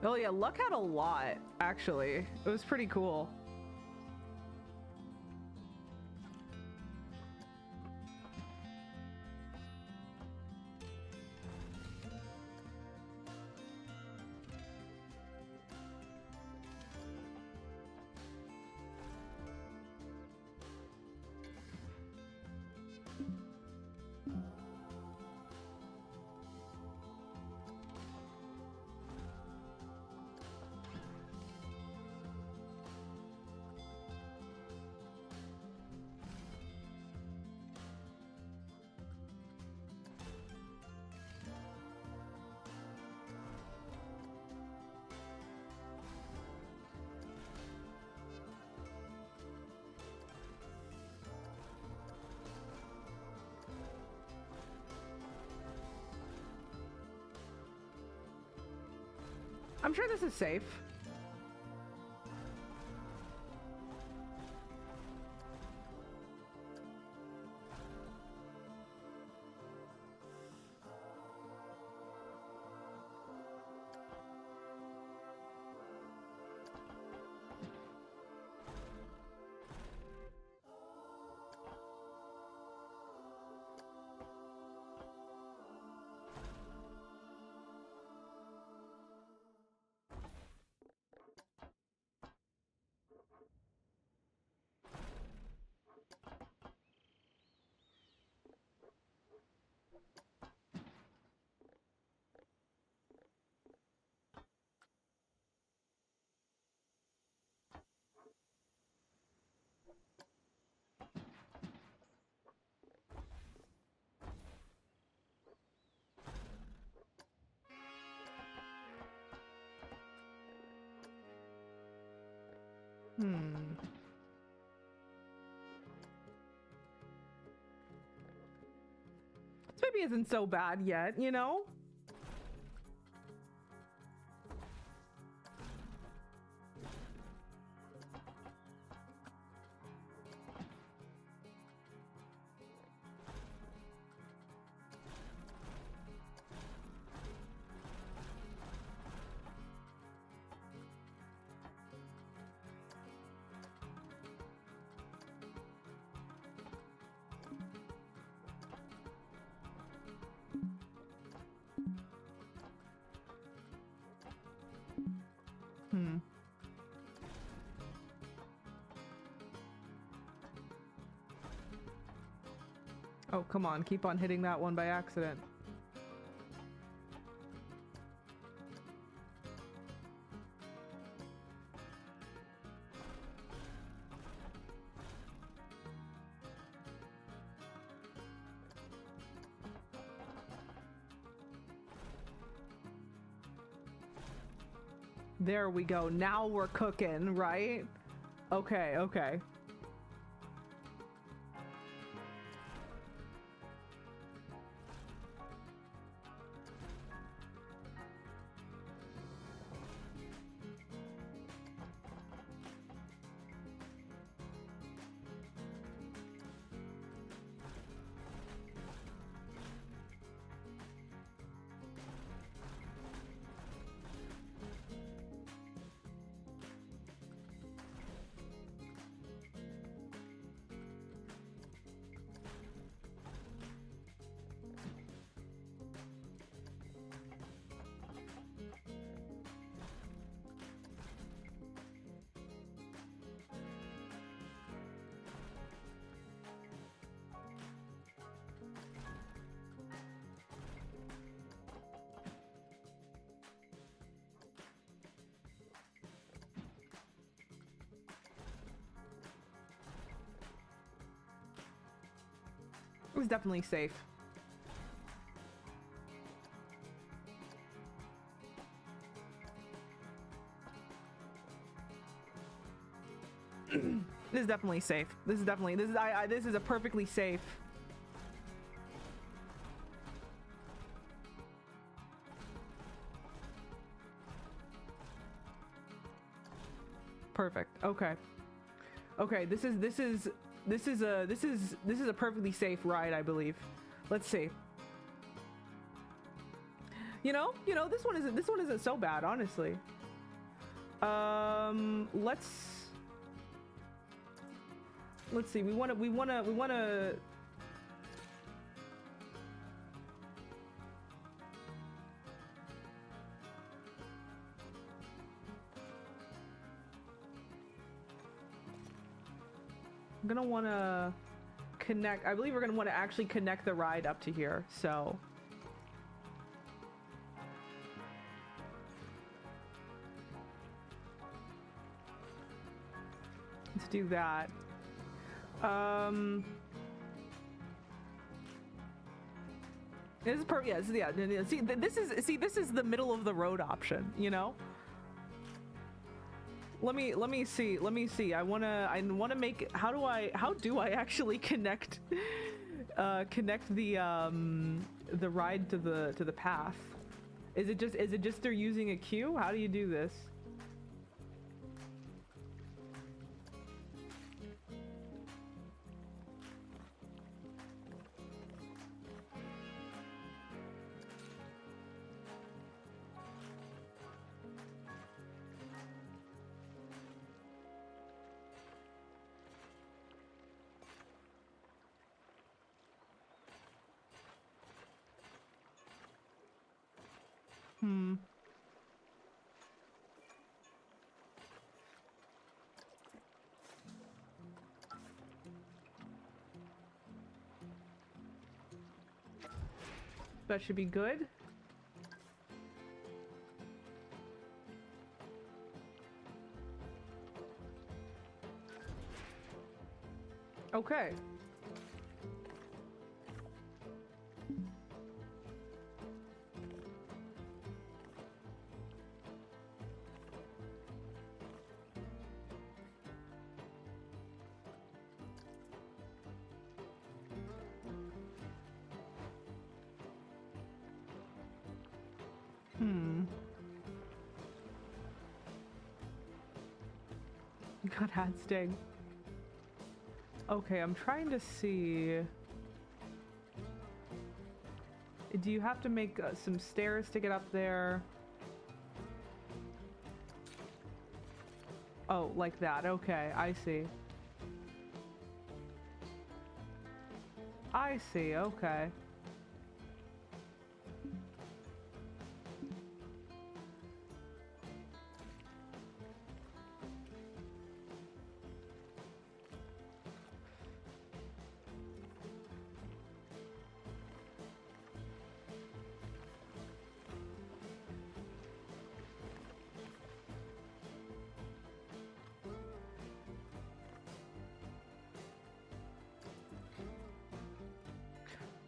A: Oh yeah, Luck had a lot, actually. It was pretty cool. I'm sure this is safe. Hmm. This maybe isn't so bad yet, you know? Oh, come on. Keep on hitting that one by accident. There we go. Now we're cooking, right? Okay, okay. It was definitely safe. This is definitely safe. This is definitely this is a perfectly safe. Perfect. Okay. Okay, this is a perfectly safe ride, I believe. Let's see. You know, this one isn't so bad, honestly. Let's see. We want to I'm gonna want to connect. I believe we're gonna want to actually connect the ride up to here. So let's do that. This is perfect. Yeah, See, this is the middle of the road option. You know. Let me see. I wanna make. How do I actually connect the ride to the path? Is it just they're using a queue? How do you do this? That should be good. Okay. Got hat sting. Okay, I'm trying to see. Do you have to make some stairs to get up there? Oh, like that. Okay, I see. I see, okay.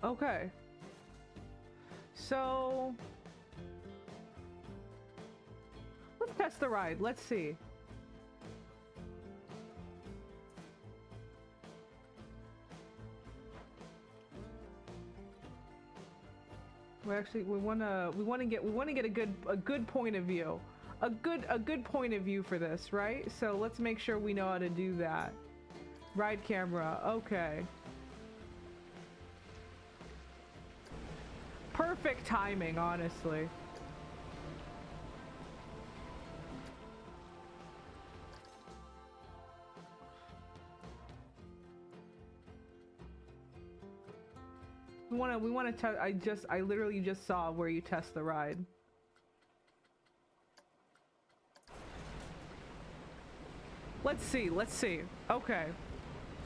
A: Okay. So let's test the ride. Let's see. We want to get a good point of view. A good point of view for this, right? So let's make sure we know how to do that. Ride camera. Okay. Perfect timing, honestly. We want to test. I literally just saw where you test the ride. Let's see. Okay.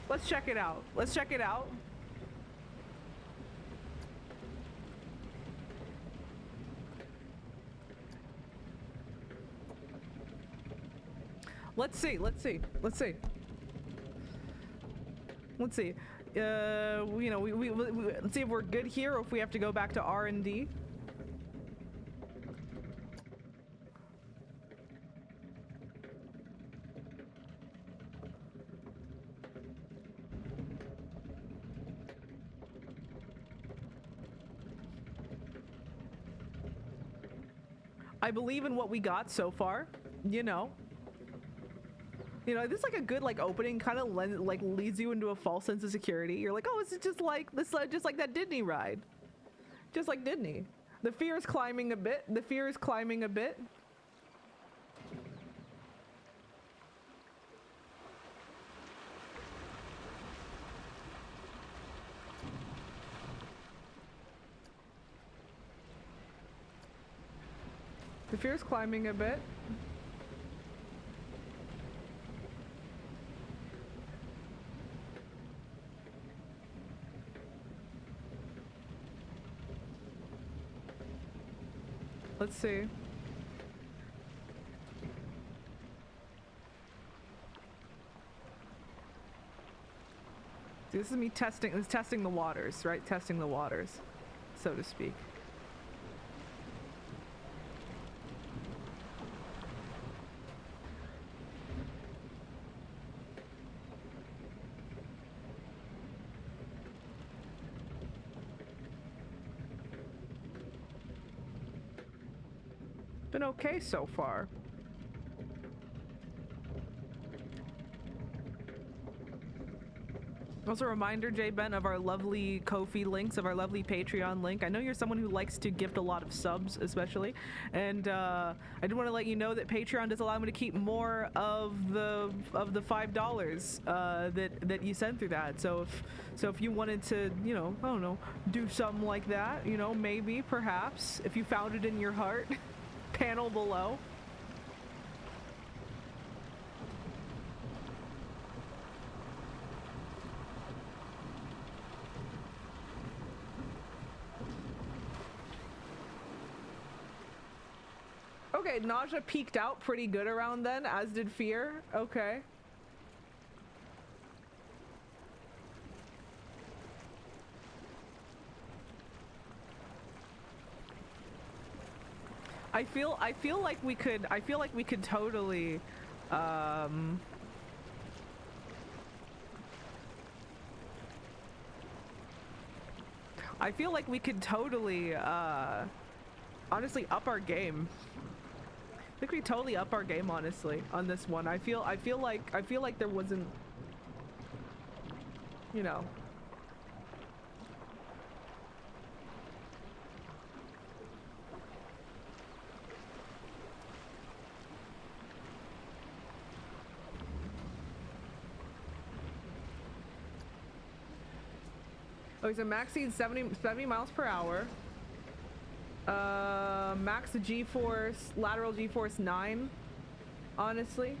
A: Let's check it out. Let's see. You know, let's see if we're good here or if we have to go back to R&D. I believe in what we got so far, you know. This is like a good opening, kind of leads you into a false sense of security. You're like, oh, it's just like this, just like that Disney ride, just like Disney. The fear is climbing a bit. Let's see. This is me testing the waters, right? Testing the waters, so to speak. Been okay so far. Also a reminder, J-Ben, of our lovely Ko-fi links, of our lovely Patreon link. I know you're someone who likes to gift a lot of subs, especially, and I do want to let you know that Patreon does allow me to keep more of the $5 that you send through that. So if you wanted to, I don't know, do something like that, maybe, perhaps, if you found it in your heart, panel below. Okay, nausea peaked out pretty good around then, as did fear. Okay. I feel like we could totally honestly up our game. I think we totally up our game, honestly, on this one. I feel like there wasn't, Okay, so max speed 70 miles per hour. Max G-force, lateral G-force 9, honestly.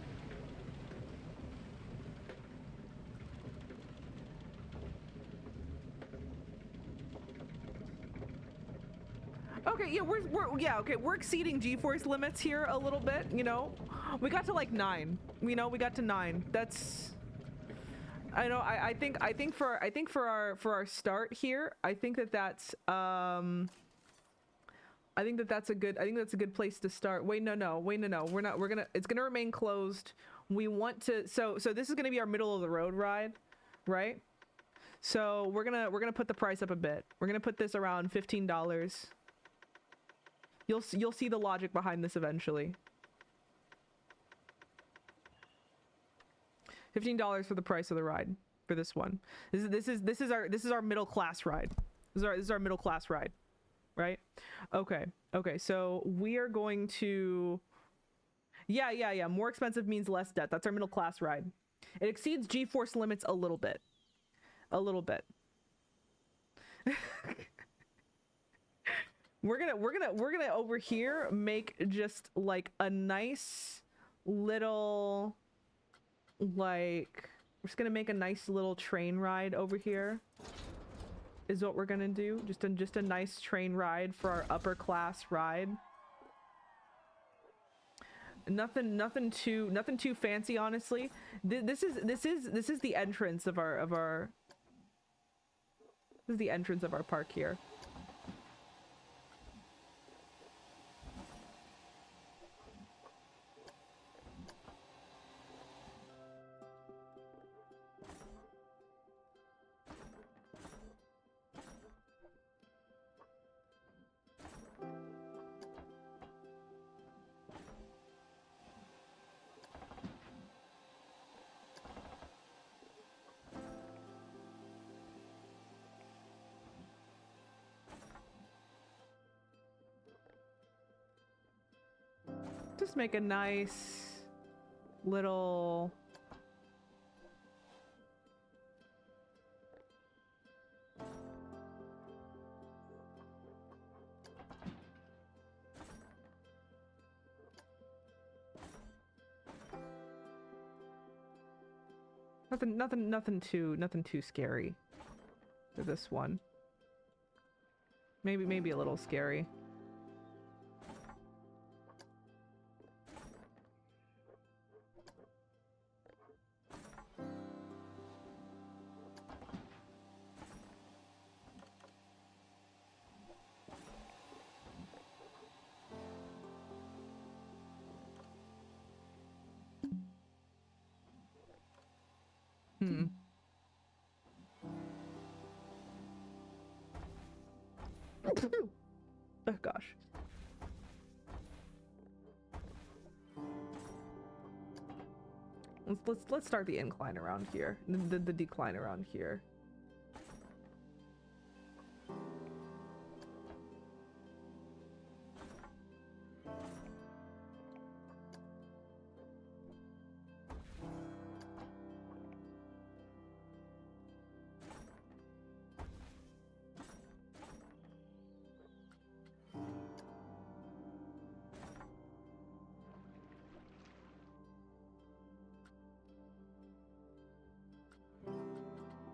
A: Okay, yeah, we're exceeding G-force limits here a little bit, We got to like 9. We got to 9. That's I know. I think for our start here, I think that's I think that's a good place to start. Wait, no. We're not. It's gonna remain closed. We want to. So this is gonna be our middle of the road ride, right? So we're gonna put the price up a bit. We're gonna put this around $15. You'll see the logic behind this eventually. $15 for the price of the ride for this one. This is our middle class ride. This is our middle class ride, right? Okay. So we are going to. Yeah. More expensive means less debt. That's our middle class ride. It exceeds G-force limits a little bit. We're gonna over here make just like a nice little, like, we're just gonna make a nice little train ride over here is what we're gonna do. Just a nice train ride for our upper class ride. Nothing too fancy, honestly. This is the entrance of our this is the entrance of our park here. Just make a nice little nothing too scary for this one. Maybe a little scary. Oh gosh. Let's start the incline around here. The decline around here.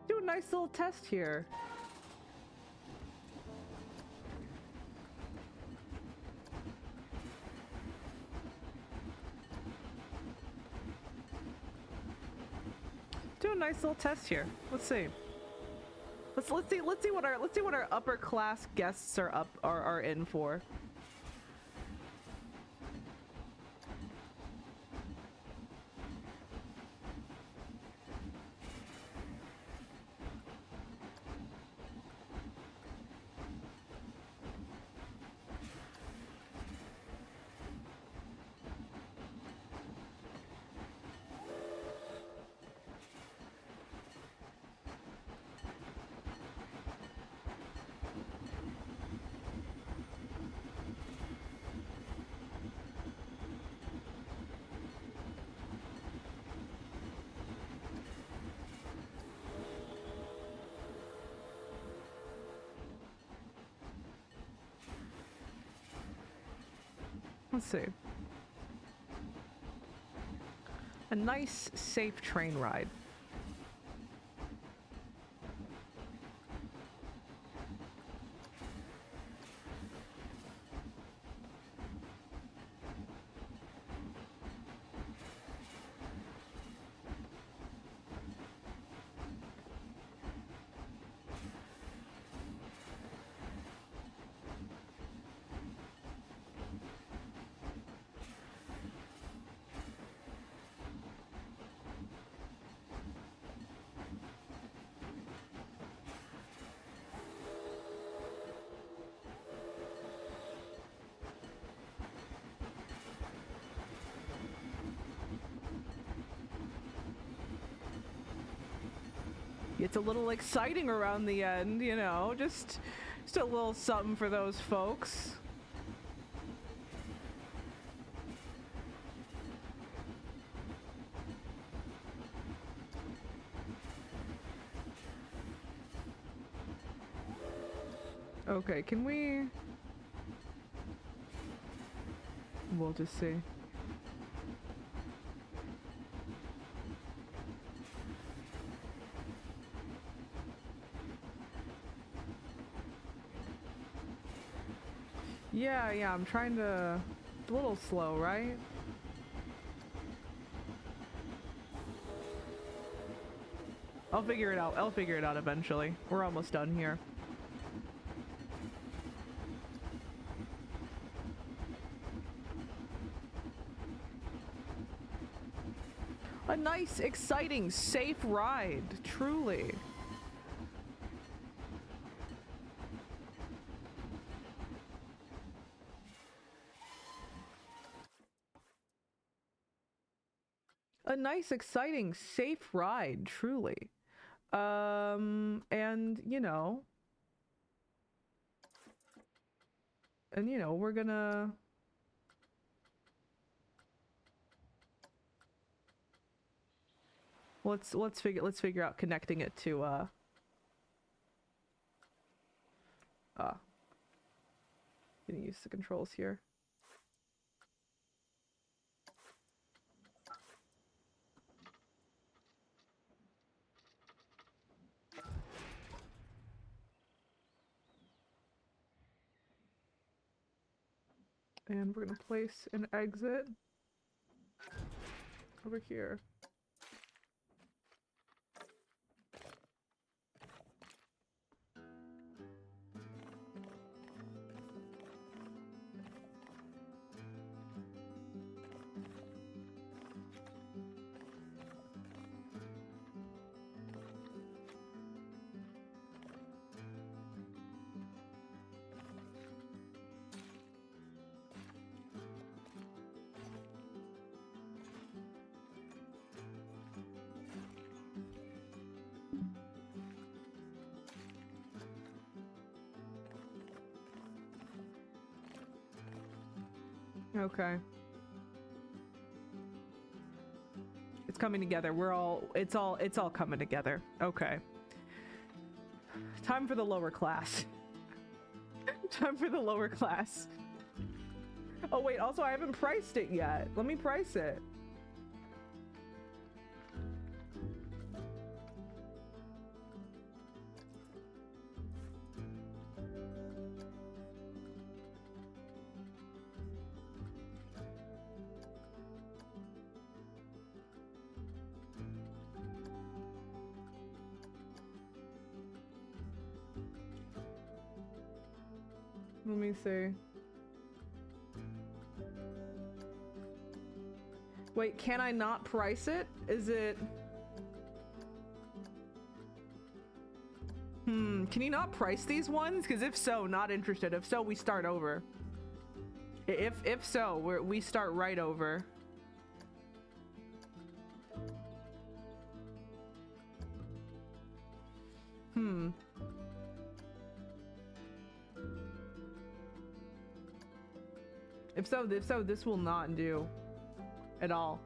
A: Do a nice little test here. Do a nice little test here. Let's see. Let's see what our upper class guests are in for. Let's see. A nice, safe train ride. It's a little exciting around the end, you know, just a little something for those folks. Okay, can we... We'll just see. Yeah, I'm trying to... It's a little slow, right? I'll figure it out. I'll figure it out eventually. We're almost done here. A nice, exciting, safe ride, truly. A nice, exciting, safe ride, truly. And you know, we're gonna... Let's figure out connecting it to gonna use the controls here. And we're gonna place an exit over here. Okay. It's coming together. It's all coming together. Okay. Time for the lower class. Time for the lower class. Oh wait, also I haven't priced it yet. Let me price it. Let me see. Wait, can I not price it? Is it... Can you not price these ones? Because if so, not interested. If so, we start over. If so, we start right over. If so, this will not do at all.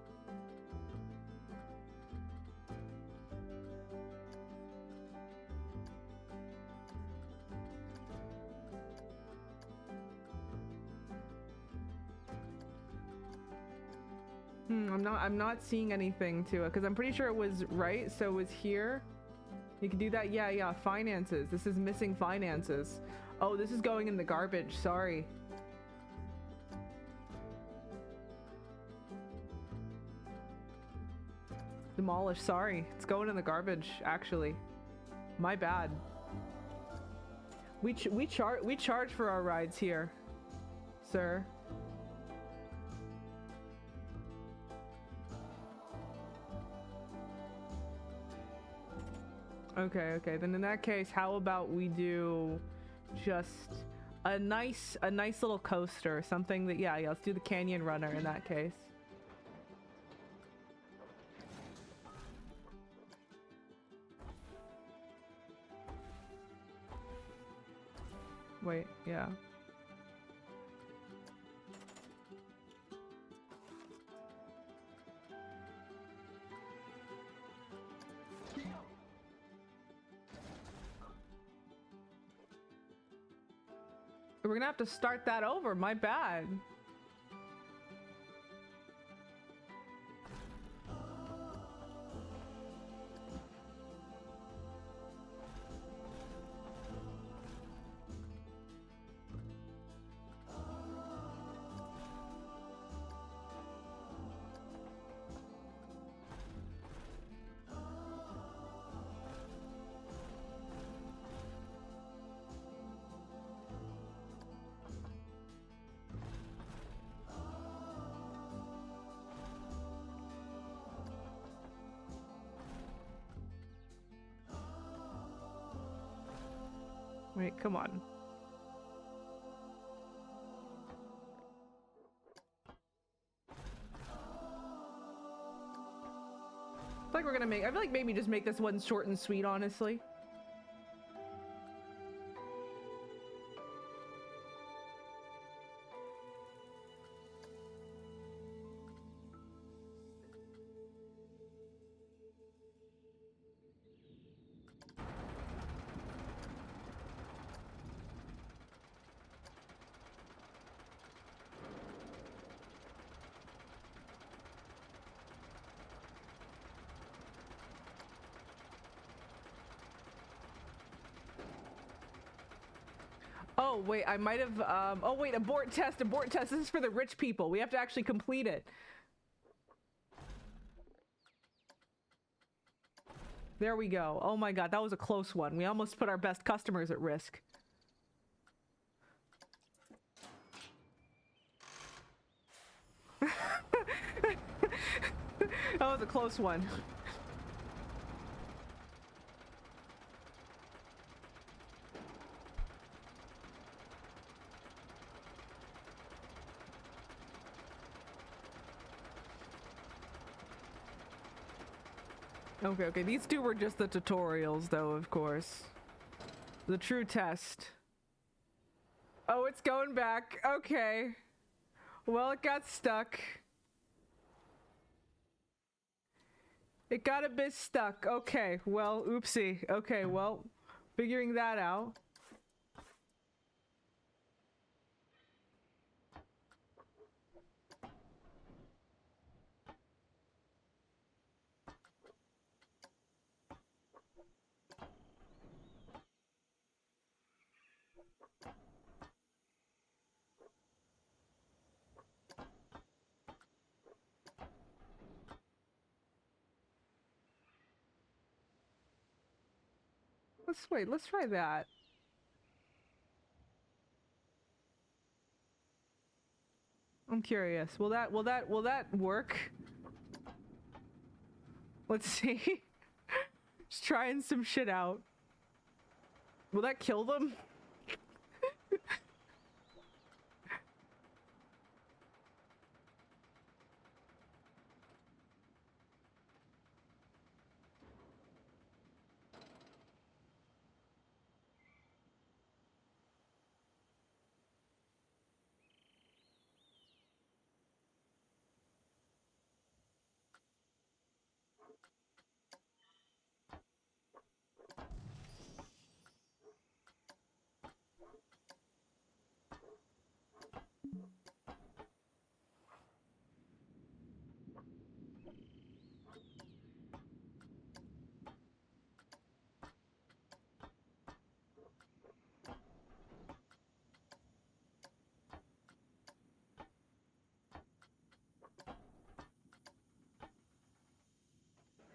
A: I'm not seeing anything to it because I'm pretty sure it was right. So it was here. You can do that. Yeah. Finances. This is missing finances. Oh, this is going in the garbage. Sorry. Demolish. Sorry. It's going in the garbage, actually. My bad. We charge for our rides here, sir. Okay. Then in that case, how about we do just a nice little coaster, something that yeah, let's do the Canyon Runner in that case. Wait, yeah. We're gonna have to start that over, my bad. Wait, come on. I feel like we're gonna make, I feel like maybe just make this one short and sweet, honestly. Oh, wait, I might have, oh, wait, abort test, abort test. This is for the rich people. We have to actually complete it. There we go. Oh my god, that was a close one. We almost put our best customers at risk. That was a close one. Okay, okay. These two were just the tutorials, though, of course. The true test. Oh, it's going back. Okay. Well, it got stuck. It got a bit stuck. Okay, well, oopsie. Okay, well, figuring that out. Let's try that. I'm curious. Will that work? Let's see. Just trying some shit out. Will that kill them?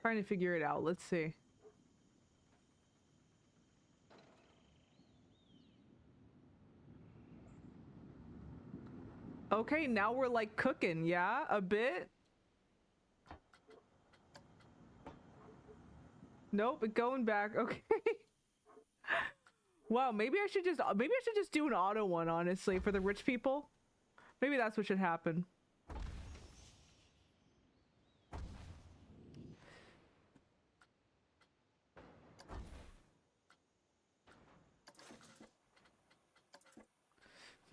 A: Trying to figure it out. Let's see. Okay, now we're like cooking, yeah? A bit? Nope, going back. Okay. Wow, maybe I should just do an auto one, honestly, for the rich people. Maybe that's what should happen.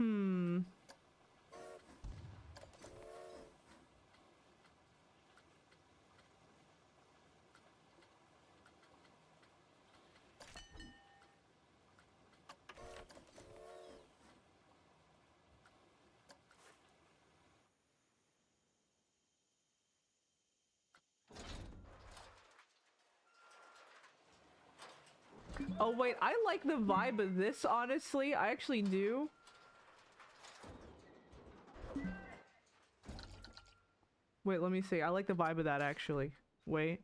A: Hmm. Oh wait, I like the vibe of this, honestly. I actually do. Wait, let me see. I like the vibe of that, actually. Wait.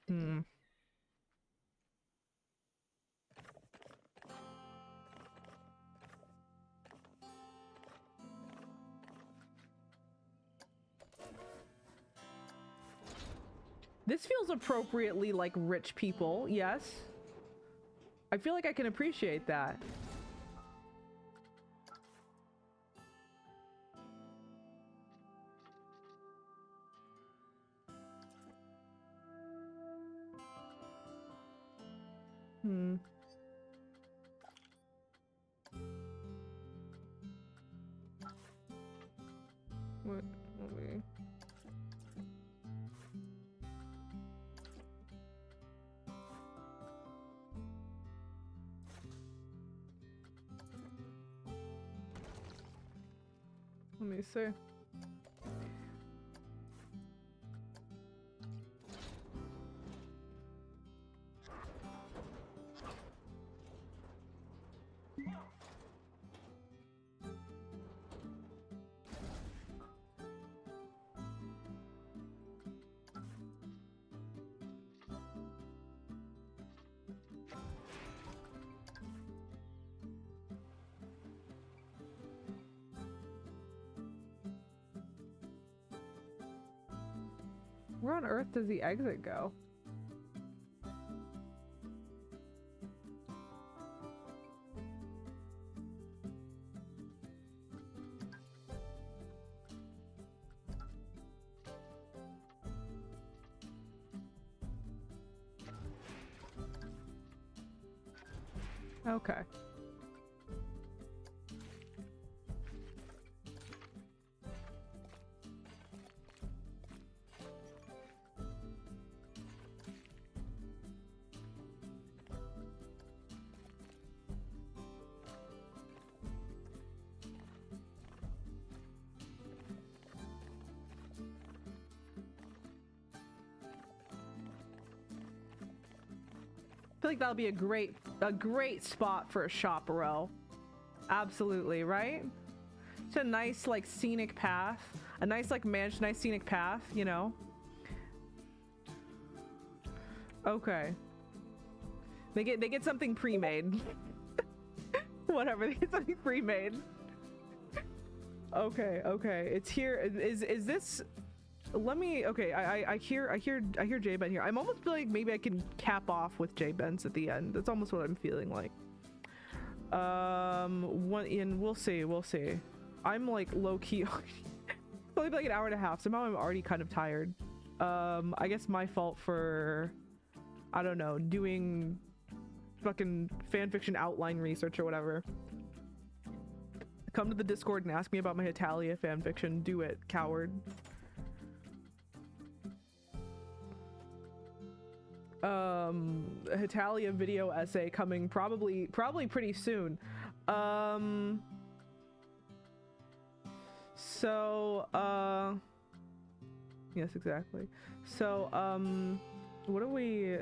A: Hmm. This feels appropriately like rich people, yes. I feel like I can appreciate that. Hmm. What? Let me see. Where on earth does the exit go? Okay. I feel like that'll be a great spot for a chaparral. Absolutely, right? It's a nice like scenic path, a nice like mansion, nice scenic path, you know. Okay. They get something pre-made. Whatever, they get something pre-made. Okay, okay. It's here. Is this? Let me. Okay, I hear J-Ben here. I'm almost feeling like maybe I can cap off with J-Ben's at the end. That's almost what I'm feeling like. We'll see. I'm like low key. It's only been like an hour and a half. Somehow I'm already kind of tired. I guess my fault for, I don't know, doing fucking fanfiction outline research or whatever. Come to the Discord and ask me about my Hetalia fanfiction. Do it, coward. Hetalia video essay coming probably pretty soon. Yes, exactly. So what do we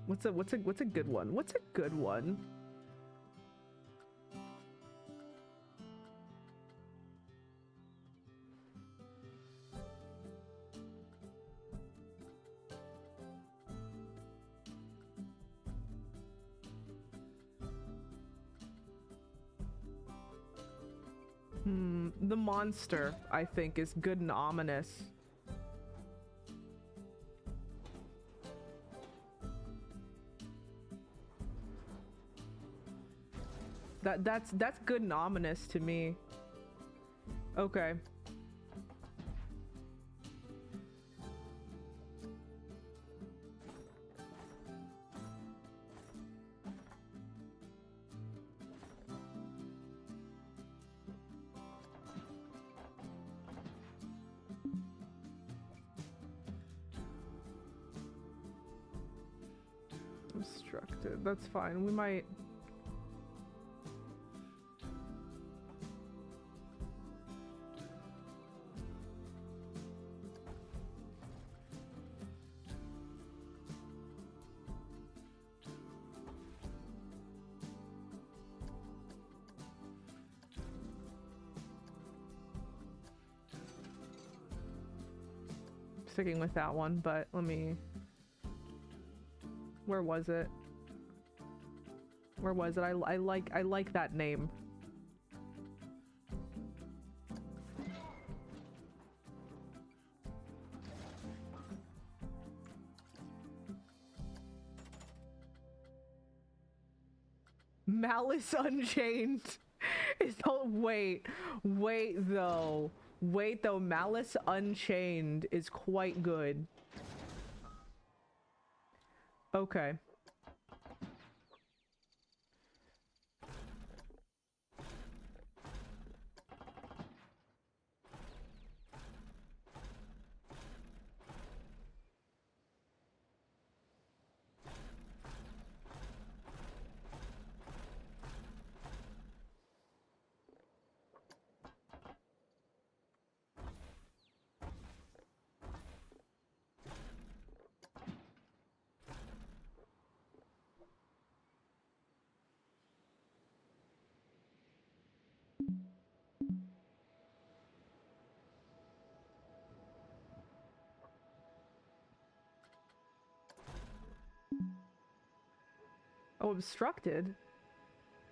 A: what's a good one? What's a good one? The monster, I think, is good and ominous. That's good and ominous to me. Okay. obstructed. That's fine. We might... Sticking with that one, but let me... Where was it? Where was it? I like that name. Malice Unchained. Wait though. Wait though, Malice Unchained is quite good. Okay. Oh, obstructed?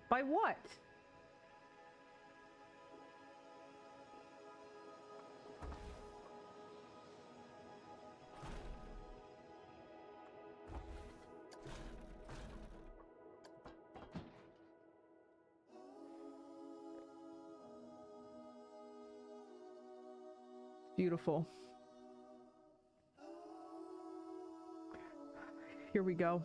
A: By what? Beautiful. Here we go.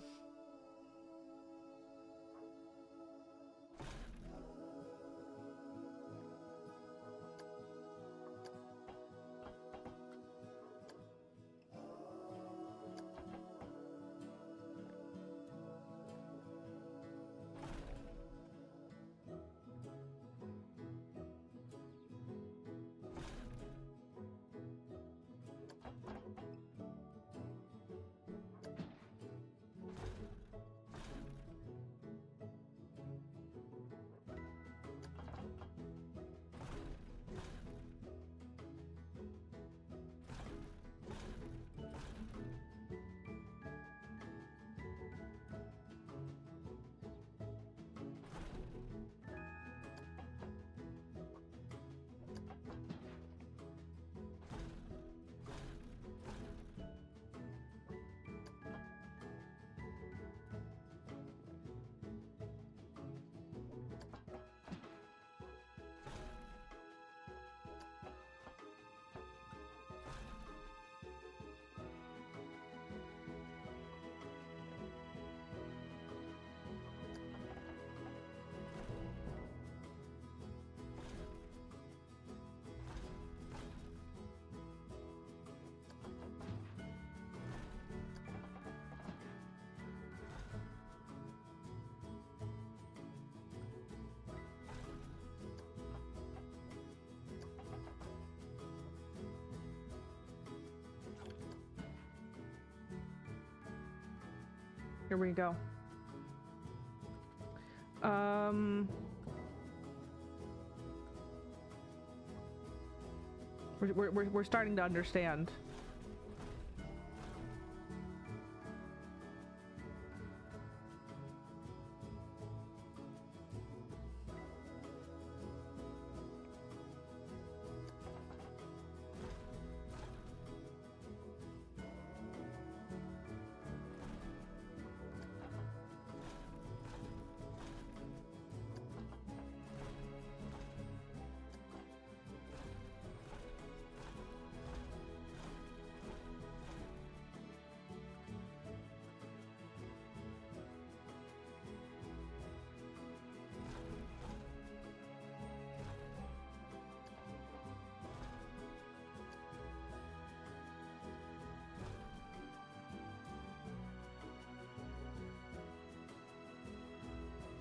A: Here we go. We're starting to understand.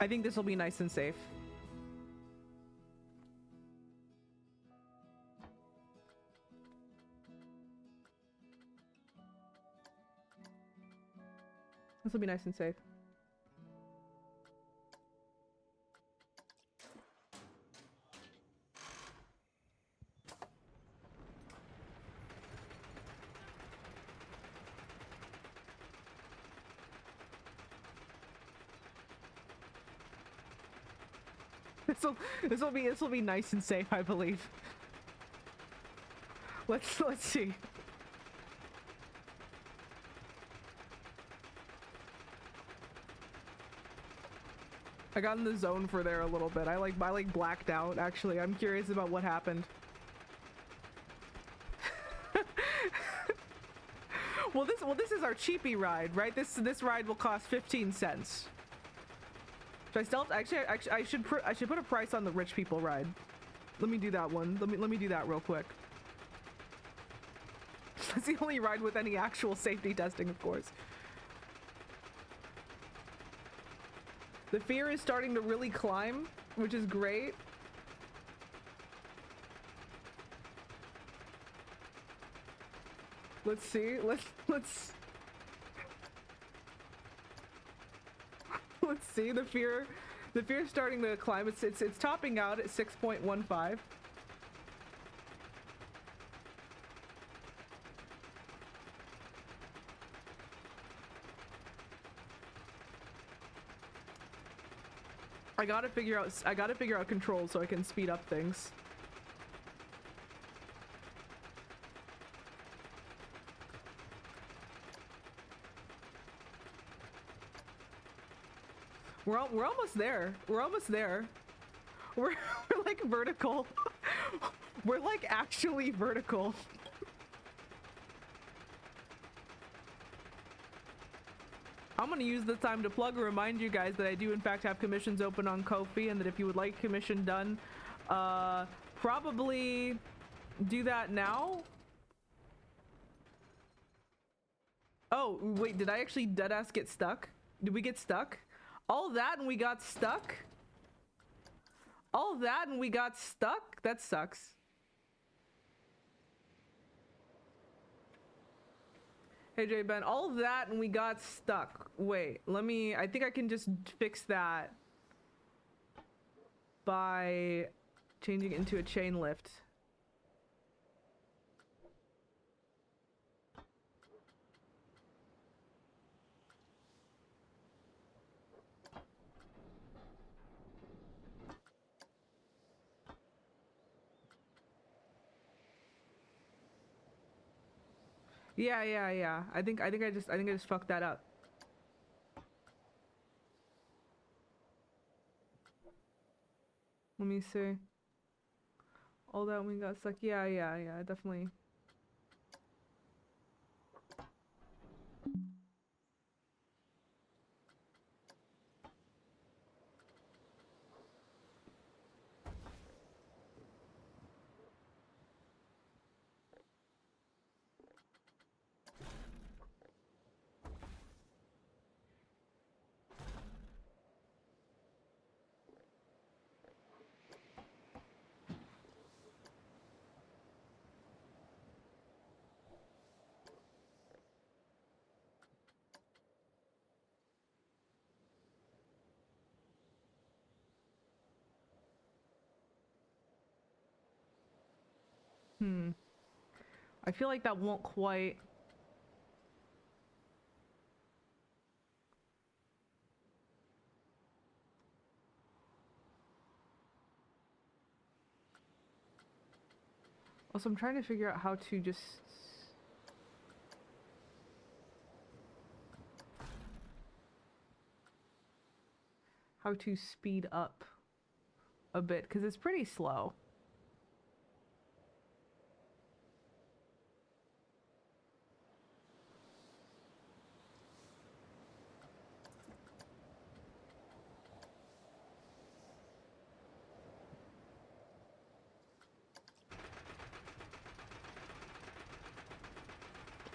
A: I think this will be nice and safe. This will be nice and safe. This will be nice and safe, I believe. Let's see. I got in the zone for there a little bit. I like blacked out actually. I'm curious about what happened. Well, this is our cheapy ride, right? This ride will cost 15 cents. Should I stealth? Actually, I should put a price on the rich people ride. Let me do that one. Let me do that real quick. That's the only ride with any actual safety testing, of course. The fear is starting to really climb, which is great. Let's see. Let's see the fear is starting to climb. It's topping out at 6.15. I gotta figure out controls so I can speed up things. We're almost there. We're almost there. We're like vertical. We're like actually vertical. I'm gonna use the time to plug or remind you guys that I do in fact have commissions open on Ko-fi, and that if you would like commission done, probably do that now. Oh wait, did I actually deadass get stuck? Did we get stuck? All that and we got stuck? All that and we got stuck? That sucks. Hey J Ben, all that and we got stuck. Wait, I think I can just fix that by changing it into a chain lift. Yeah. I think I just fucked that up. Let me see. All that we got stuck. Yeah, definitely. I feel like that won't quite... Also, I'm trying to figure out how to just... how to speed up a bit, because it's pretty slow.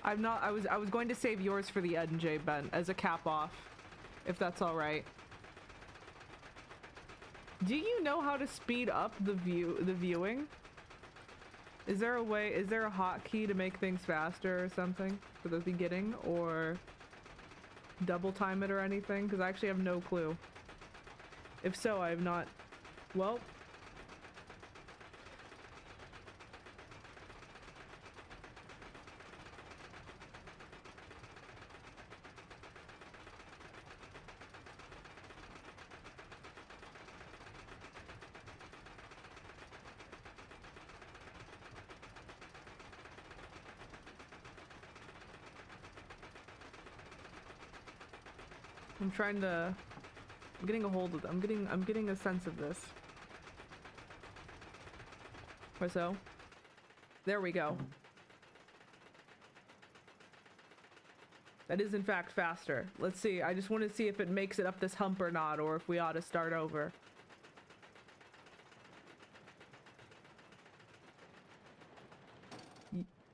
A: I was going to save yours for the end, J Ben, as a cap off, if that's all right. Do you know how to speed up the viewing? Is there a way, is there a hotkey to make things faster or something for the beginning, or double time it or anything? Because I actually have no clue. If so, I have not, well. I'm trying to, I'm getting a hold of them. I'm getting a sense of this. Or so. There we go. That is in fact faster. Let's see. I just want to see if it makes it up this hump or not, or if we ought to start over.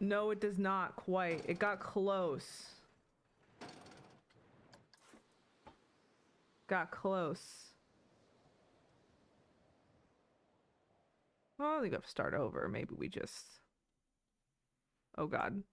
A: No, it does not quite. It got close. Got close. Well, I think I have to start over. Maybe we just... Oh god.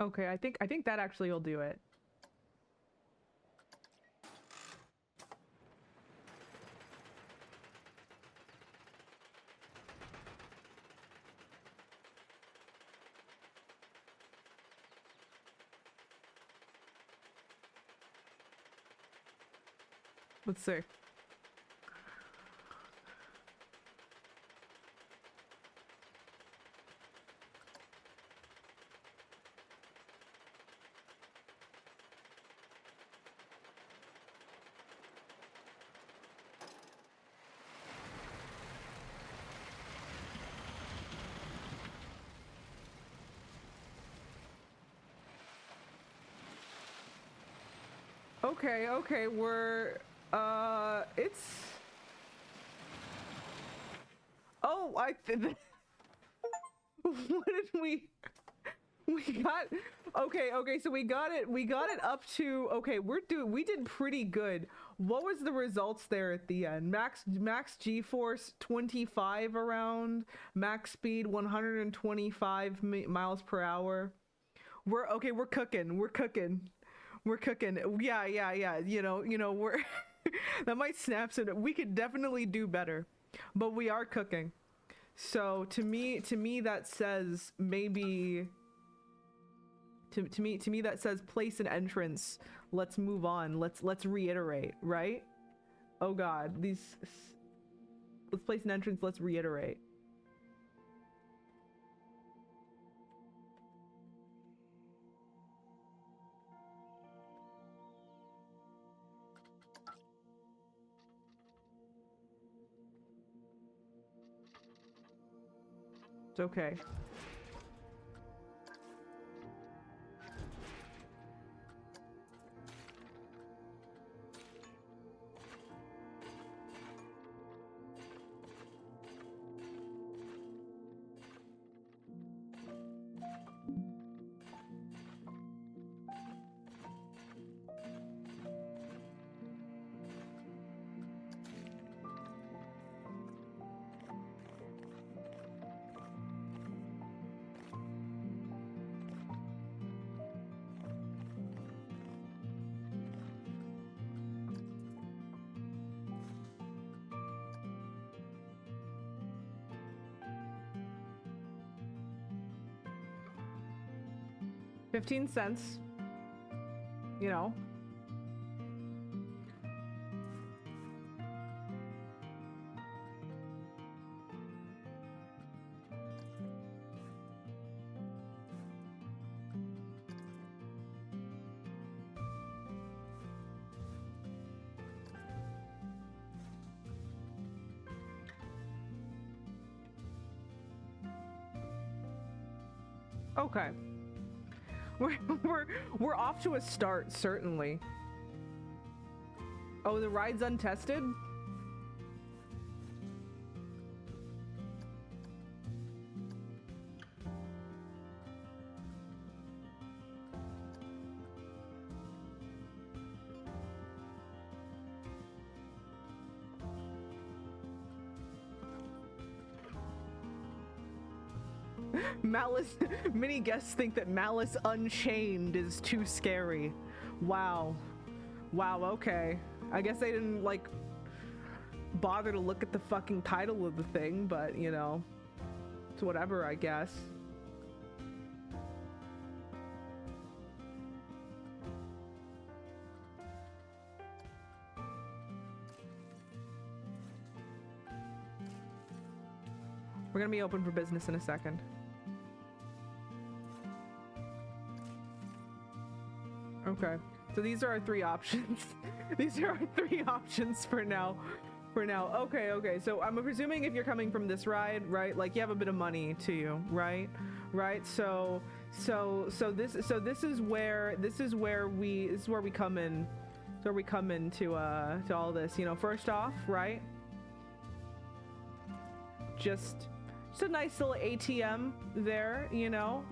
A: Okay, I think that actually will do it. Let's see. Okay, okay, we're, it's... Oh, what did we got, okay, so we got it up to, okay, we did pretty good. What was the results there at the end? Max G-force 25 around, max speed 125 miles per hour. We're cooking. Yeah, you know, we're that might snap so we could definitely do better, but we are cooking. So to me that says maybe to me that says place an entrance. Let's move on. Let's reiterate, right? Oh god, let's place an entrance, let's reiterate. It's okay. $0.15, you know. Okay. We're we're off to a start, certainly. Oh, the ride's untested? Malice, many guests think that Malice Unchained is too scary. Wow. Wow, okay. I guess they didn't, like, bother to look at the fucking title of the thing, but, you know, it's whatever, I guess. We're gonna be open for business in a second. Okay, so these are our three options. These are our three options for now. Okay, so I'm presuming if you're coming from this ride, right, like you have a bit of money to you, right? So this is where we come in. So we come into to all this, you know. First off, right, just a nice little ATM there, you know.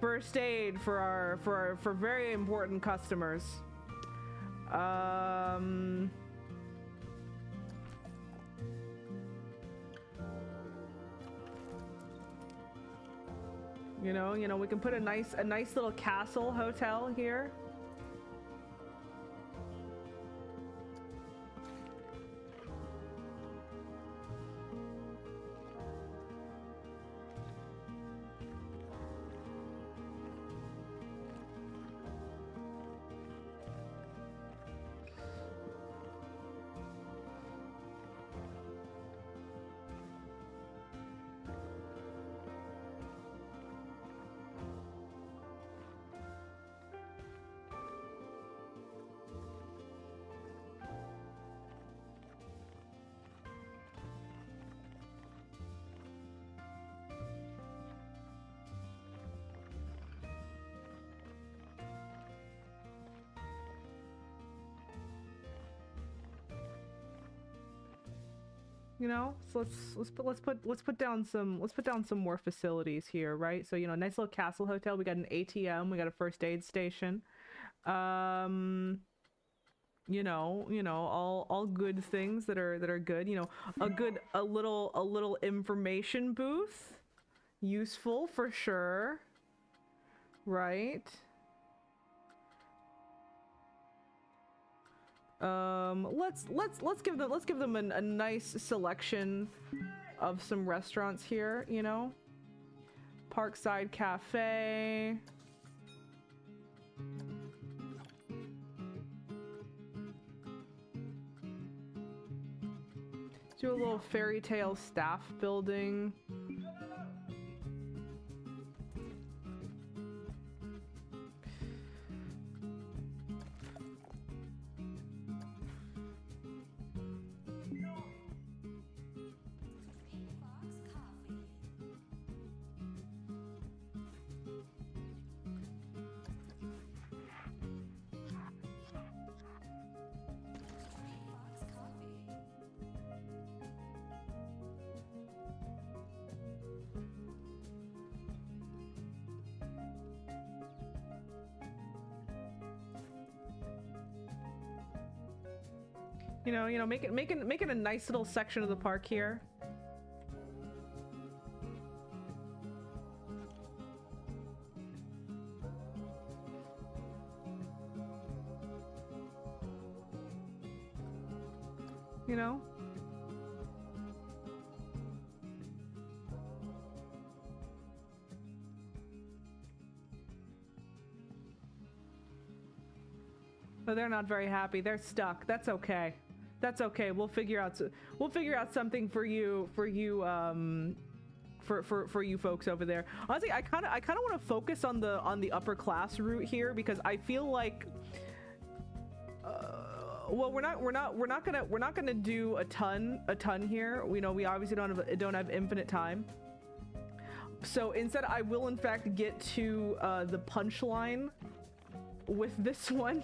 A: First aid for very important customers. You know, we can put a nice little castle hotel here. You know, so let's put down some more facilities here, right? So, you know, nice little castle hotel. We got an ATM. We got a first aid station. You know, all good things that are good. You know, a little information booth, useful for sure, right? Let's give them a nice selection of some restaurants here, you know. Parkside Cafe. Do a little fairy tale staff building. You know, make it a nice little section of the park here. You know? But they're not very happy. They're stuck. That's okay. That's okay. We'll figure out something for you for you folks over there. Honestly, I kind of want to focus on the upper class route here, because I feel like well, we're not gonna do a ton here. We know we obviously don't have infinite time. So instead, I will in fact get to the punchline with this one.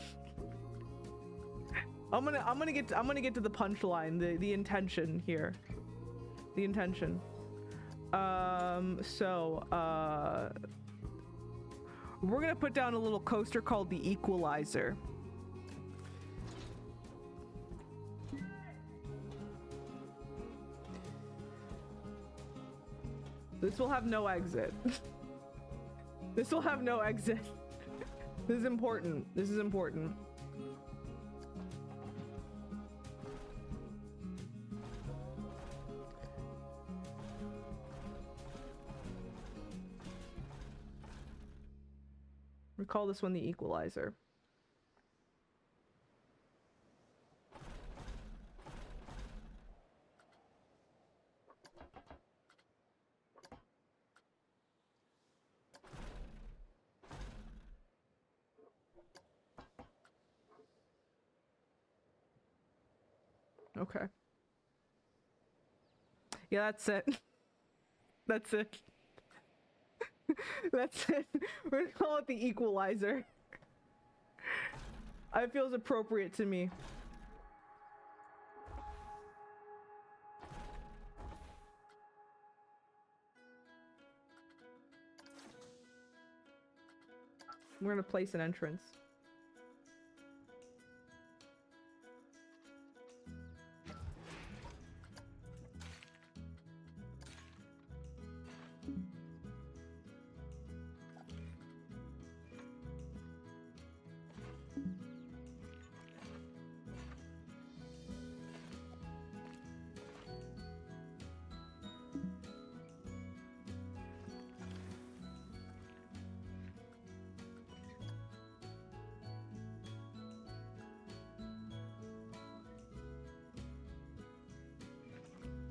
A: I'm gonna get to the punchline, the intention here, the intention. So we're gonna put down a little coaster called the Equalizer. This will have no exit. This will have no exit. This is important. This is important. We call this one the Equalizer. Okay. Yeah, that's it. That's it. That's it. We're gonna call it the Equalizer. It feels appropriate to me. We're gonna place an entrance.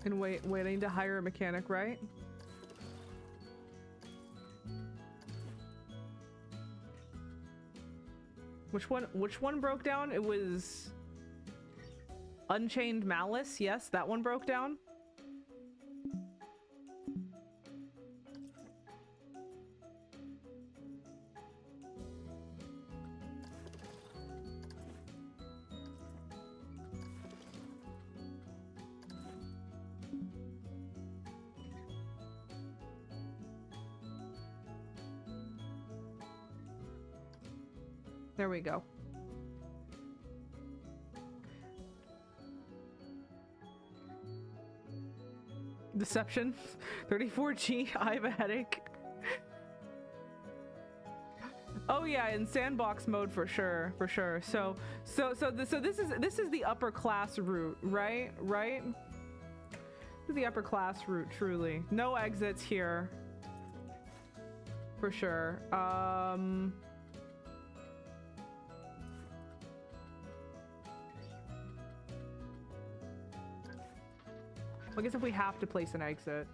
A: And waiting to hire a mechanic, right? Which one broke down? It was Unchained Malice. Yes, that one broke down. There we go. Deception. 34G. I have a headache. Oh yeah, in sandbox mode for sure, for sure. So this is the upper class route, right? Right? This is the upper class route, truly. No exits here. For sure. I guess if we have to place an exit.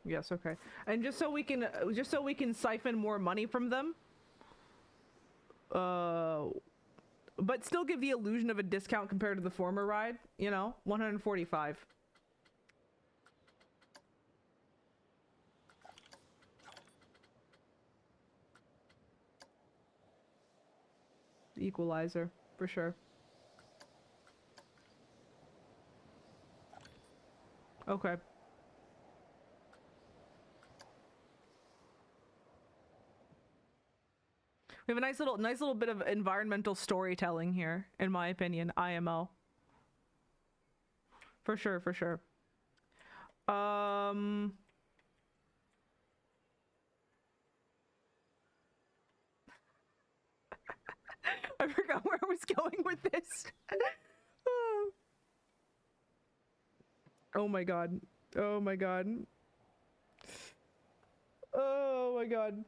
A: Yes, okay. And just so we can siphon more money from them, but still give the illusion of a discount compared to the former ride, you know, 145. The Equalizer, for sure. Okay. We have a nice little bit of environmental storytelling here, in my opinion. IMO. For sure, for sure. I forgot where I was going with this. Oh my god. Oh my god. Oh my god.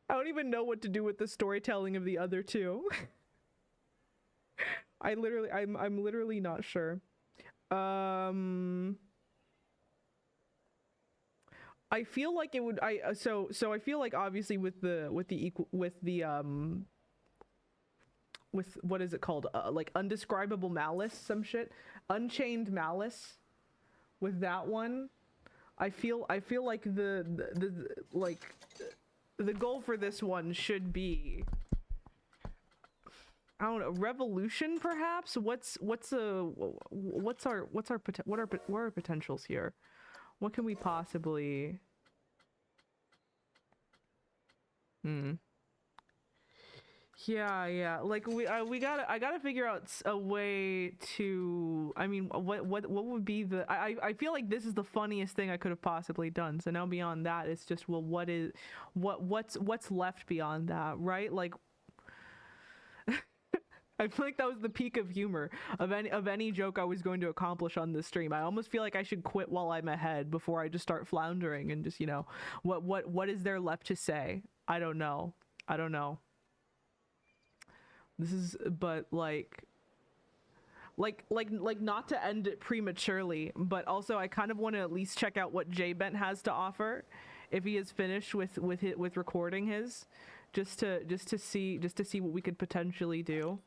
A: I don't even know what to do with the storytelling of the other two. I'm literally not sure. I feel like it would so I feel like obviously with the with what is it called, like undescribable malice, some shit, unchained malice, with that one I feel like the goal for this one should be, I don't know, revolution perhaps. What are our potentials here? What can we possibly yeah, like I gotta figure out a way to, I mean, what would be the, I feel like this is the funniest thing I could have possibly done. So now beyond that, it's just, well, what's left beyond that, right? Like I feel like that was the peak of humor of any joke I was going to accomplish on this stream. I almost feel like I should quit while I'm ahead before I just start floundering and just, you know, what is there left to say? I don't know. This is, but like not to end it prematurely, but also I kind of want to at least check out what JBent has to offer if he is finished with recording his, just to see what we could potentially do.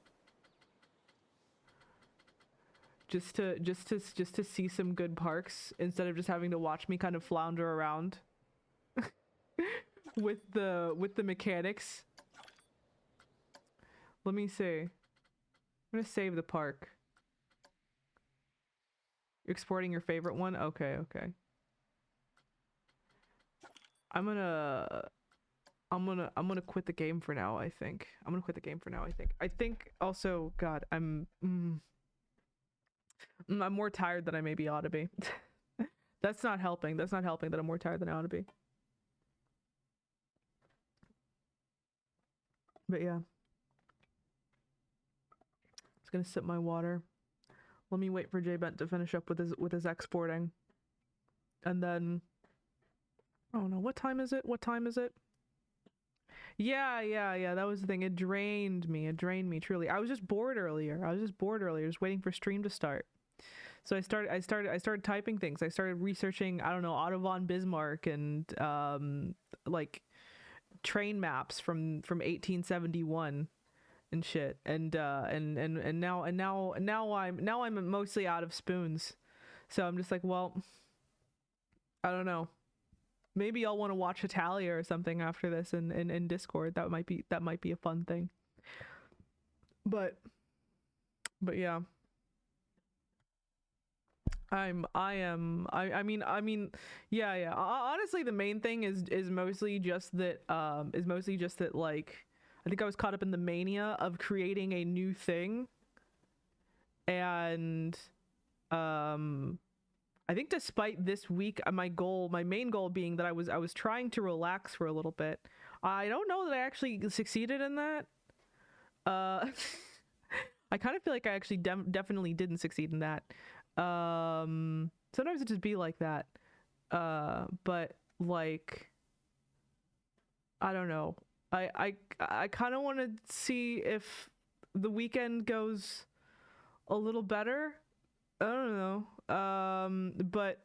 A: Just to see some good parks instead of just having to watch me kind of flounder around with the mechanics. Let me see. I'm gonna save the park. You're exporting your favorite one? Okay. I'm gonna quit the game for now, I think. I think also, God, I'm more tired than I maybe ought to be. That's not helping that I'm more tired than I ought to be. But yeah. Just gonna sip my water. Let me wait for JBent to finish up with his exporting. And then, oh no, what time is it? Yeah, that was the thing. It drained me truly. I was just bored earlier, just waiting for stream to start. So I started typing things. I started researching, I don't know, Otto von Bismarck and like train maps from 1871 and shit. And now I'm mostly out of spoons. So I'm just like, well, I don't know. Maybe I'll want to watch Italia or something after this in Discord. That might be a fun thing. But yeah. I mean, yeah. Honestly, the main thing is mostly just that like, I think I was caught up in the mania of creating a new thing, and I think despite this week, my main goal being that I was trying to relax for a little bit. I don't know that I actually succeeded in that. I kind of feel like I actually definitely didn't succeed in that. Sometimes it just be like that. But like, I don't know. I kind of want to see if the weekend goes a little better. I don't know. But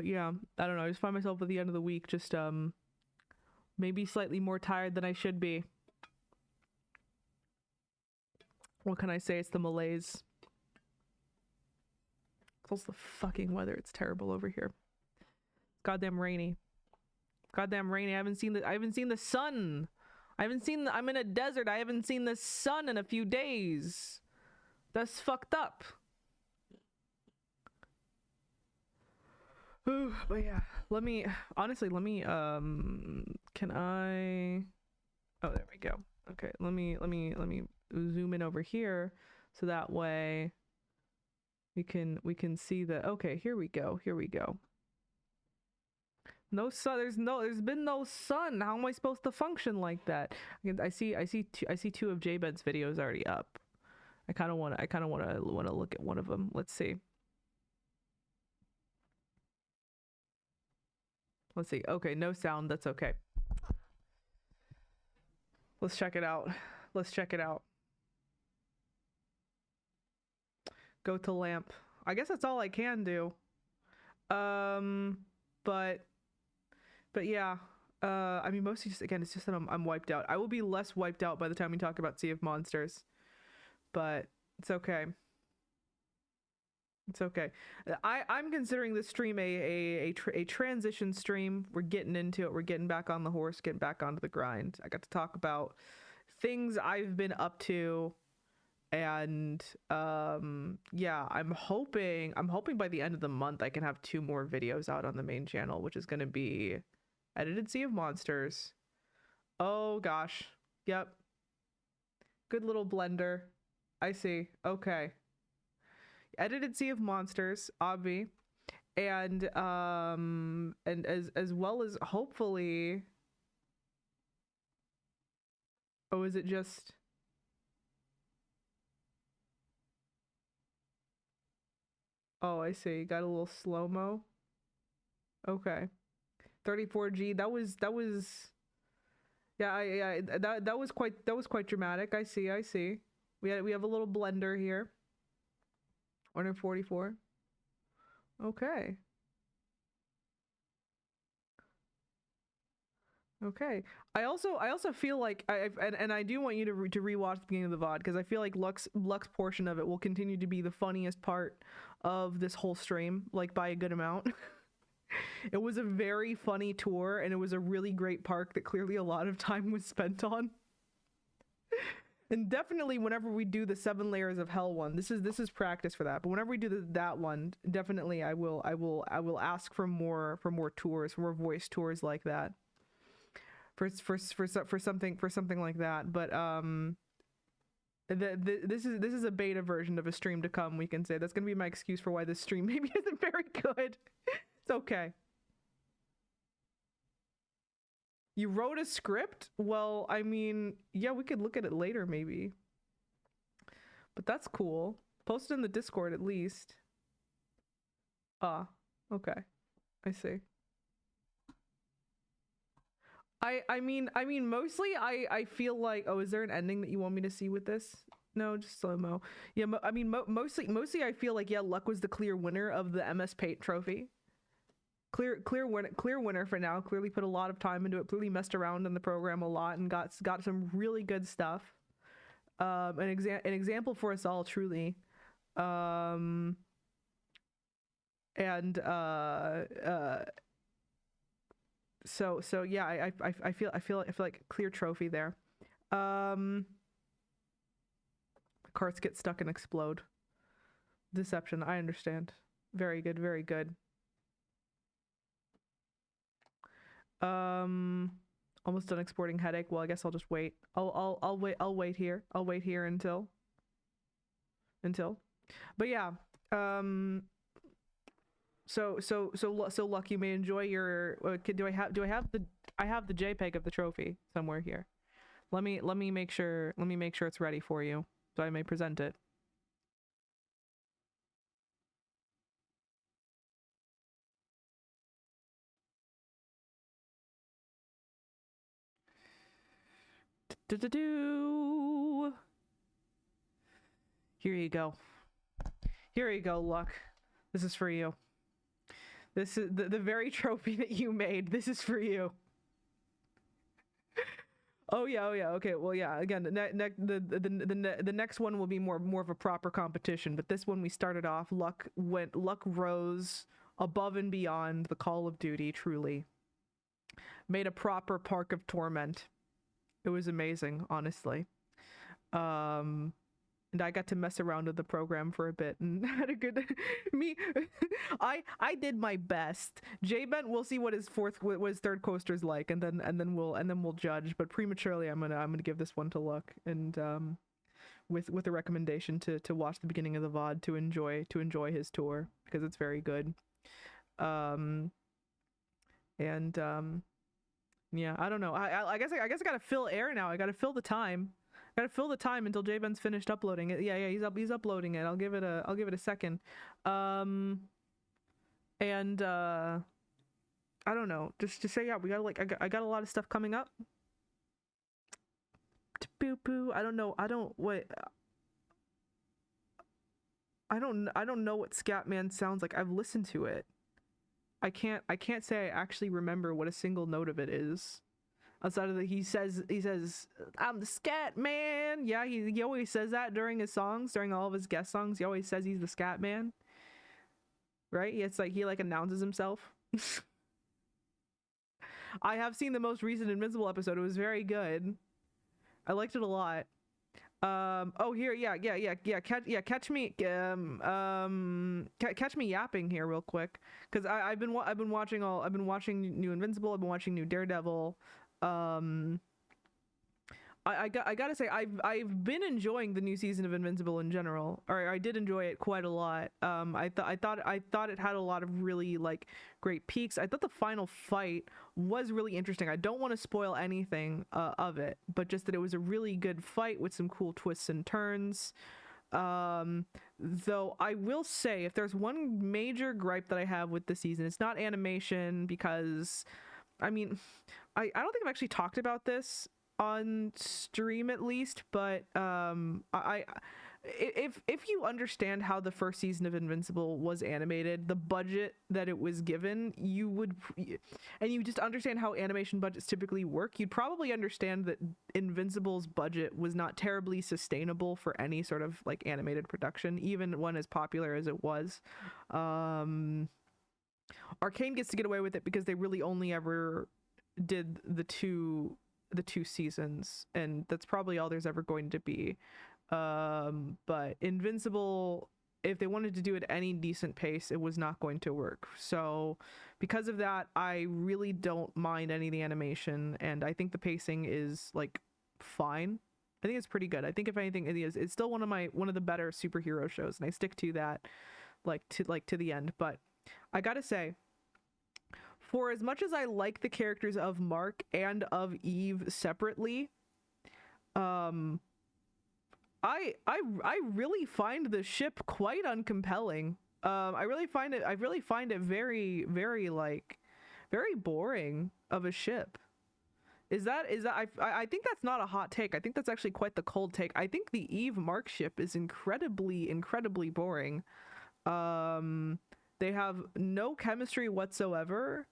A: yeah, I don't know. I just find myself at the end of the week just maybe slightly more tired than I should be. What can I say? It's the malaise. It's also the fucking weather. It's terrible over here. Goddamn rainy. I haven't seen the sun. I'm in a desert. I haven't seen the sun in a few days. That's fucked up. Ooh, but yeah, let me can I, oh, there we go. Okay, let me zoom in over here so that way we can see the, okay, here we go. No sun. There's been no sun. How am I supposed to function like that? I see two of JBed's videos already up. I kind of want to look at one of them. Let's see. Let's see. Okay, no sound. That's okay. Let's check it out. Let's check it out. Go to lamp. I guess that's all I can do. But yeah. I mean, mostly just, again, it's just that I'm wiped out. I will be less wiped out by the time we talk about Sea of Monsters. But it's okay. It's okay. I'm considering this stream a transition stream. We're getting into it. We're getting back on the horse, getting back onto the grind. I got to talk about things I've been up to, and yeah, I'm hoping by the end of the month I can have 2 more videos out on the main channel, which is going to be edited Sea of Monsters. Oh gosh. Yep. Good little blender. I see. Okay. Edited Sea of Monsters, obvi, and as well as hopefully. Oh, is it just? Oh, I see. Got a little slow-mo. Okay. 34G. That was yeah, that was quite dramatic. I see. We have a little blender here. 144. Okay. Okay. I also feel like I do want you to rewatch the beginning of the VOD, because I feel like Luck's portion of it will continue to be the funniest part of this whole stream, like by a good amount. It was a very funny tour, and it was a really great park that clearly a lot of time was spent on. And definitely whenever we do the 7 layers of hell one, this is practice for that. But whenever we do that one, definitely I will ask for more tours, for more voice tours like that. For something like that. But this is a beta version of a stream to come, we can say. That's gonna be my excuse for why this stream maybe isn't very good. It's okay. You wrote a script? Well, I mean, yeah, we could look at it later maybe. But that's cool. Post it in the Discord at least. Ah, okay. I see. I mean mostly I feel like, oh, is there an ending that you want me to see with this? No, just slow-mo. Yeah, I mean mostly I feel like, yeah, Luck was the clear winner of the MS Paint trophy. Clear winner for now. Clearly put a lot of time into it. Clearly messed around in the program a lot and got some really good stuff. An example for us all, truly. And so yeah, I feel like clear trophy there. Carts get stuck and explode. Deception. I understand. Very good. Very good. Almost done exporting headache. Well, I guess I'll just wait. I'll wait here. I'll wait here until. But yeah. So Luck, you may enjoy your. I have the JPEG of the trophy somewhere here. Let me make sure it's ready for you, so I may present it. Here you go. Here you go, Luck. This is for you. This is the very trophy that you made. This is for you. Oh yeah. Okay. Well, yeah. Again, the next one will be more of a proper competition. But this one we started off. Luck rose above and beyond the call of duty. Truly, made a proper Park of Torment. It was amazing, honestly. And I got to mess around with the program for a bit and had a good I did my best. JBent, we'll see what his third coaster's like, and then we'll judge. But prematurely, I'm gonna give this one to Luck, and with a recommendation to watch the beginning of the VOD to enjoy his tour, because it's very good. And yeah, I don't know. I guess I gotta fill air now. I gotta fill the time. Gotta fill the time until Jayben's finished uploading it. Yeah, he's uploading it. I'll give it a second. And I don't know. Just to say, yeah, we got like I got a lot of stuff coming up. Boo boo. I don't know. I don't know what Scatman sounds like. I've listened to it. I can't say I actually remember what a single note of it is. Outside of the he says I'm the Scat Man. Yeah, he always says that during his songs, during all of his guest songs. He always says he's the Scat Man. Right? It's like he like announces himself. I have seen the most recent Invincible episode. It was very good. I liked it a lot. Oh here, catch me yapping here real quick, because I've been watching new Invincible, I've been watching new Daredevil. I gotta say, I've been enjoying the new season of Invincible in general, or I did enjoy it quite a lot. I thought it had a lot of really like great peaks. I thought the final fight was really interesting. I don't want to spoil anything of it, but just that it was a really good fight with some cool twists and turns. Though I will say, if there's one major gripe that I have with the season, it's not animation, because I mean, I don't think I've actually talked about this on stream at least, but if you understand how the first season of Invincible was animated, the budget that it was given, you would, and you just understand how animation budgets typically work, you'd probably understand that Invincible's budget was not terribly sustainable for any sort of like animated production, even one as popular as it was. Arcane gets to get away with it because they really only ever did the two seasons, and that's probably all there's ever going to be. But Invincible, if they wanted to do it at any decent pace, it was not going to work. So because of that, I really don't mind any of the animation, and I think the pacing is like fine. I think it's pretty good. I think if anything, it's still one of the better superhero shows, and I stick to that to the end. But I gotta say, for as much as I like the characters of Mark and of Eve separately, I really find the ship quite uncompelling. I really find it very, very like very boring of a ship. Is that I think that's not a hot take. I think that's actually quite the cold take. I think the Eve Mark ship is incredibly boring. They have no chemistry whatsoever.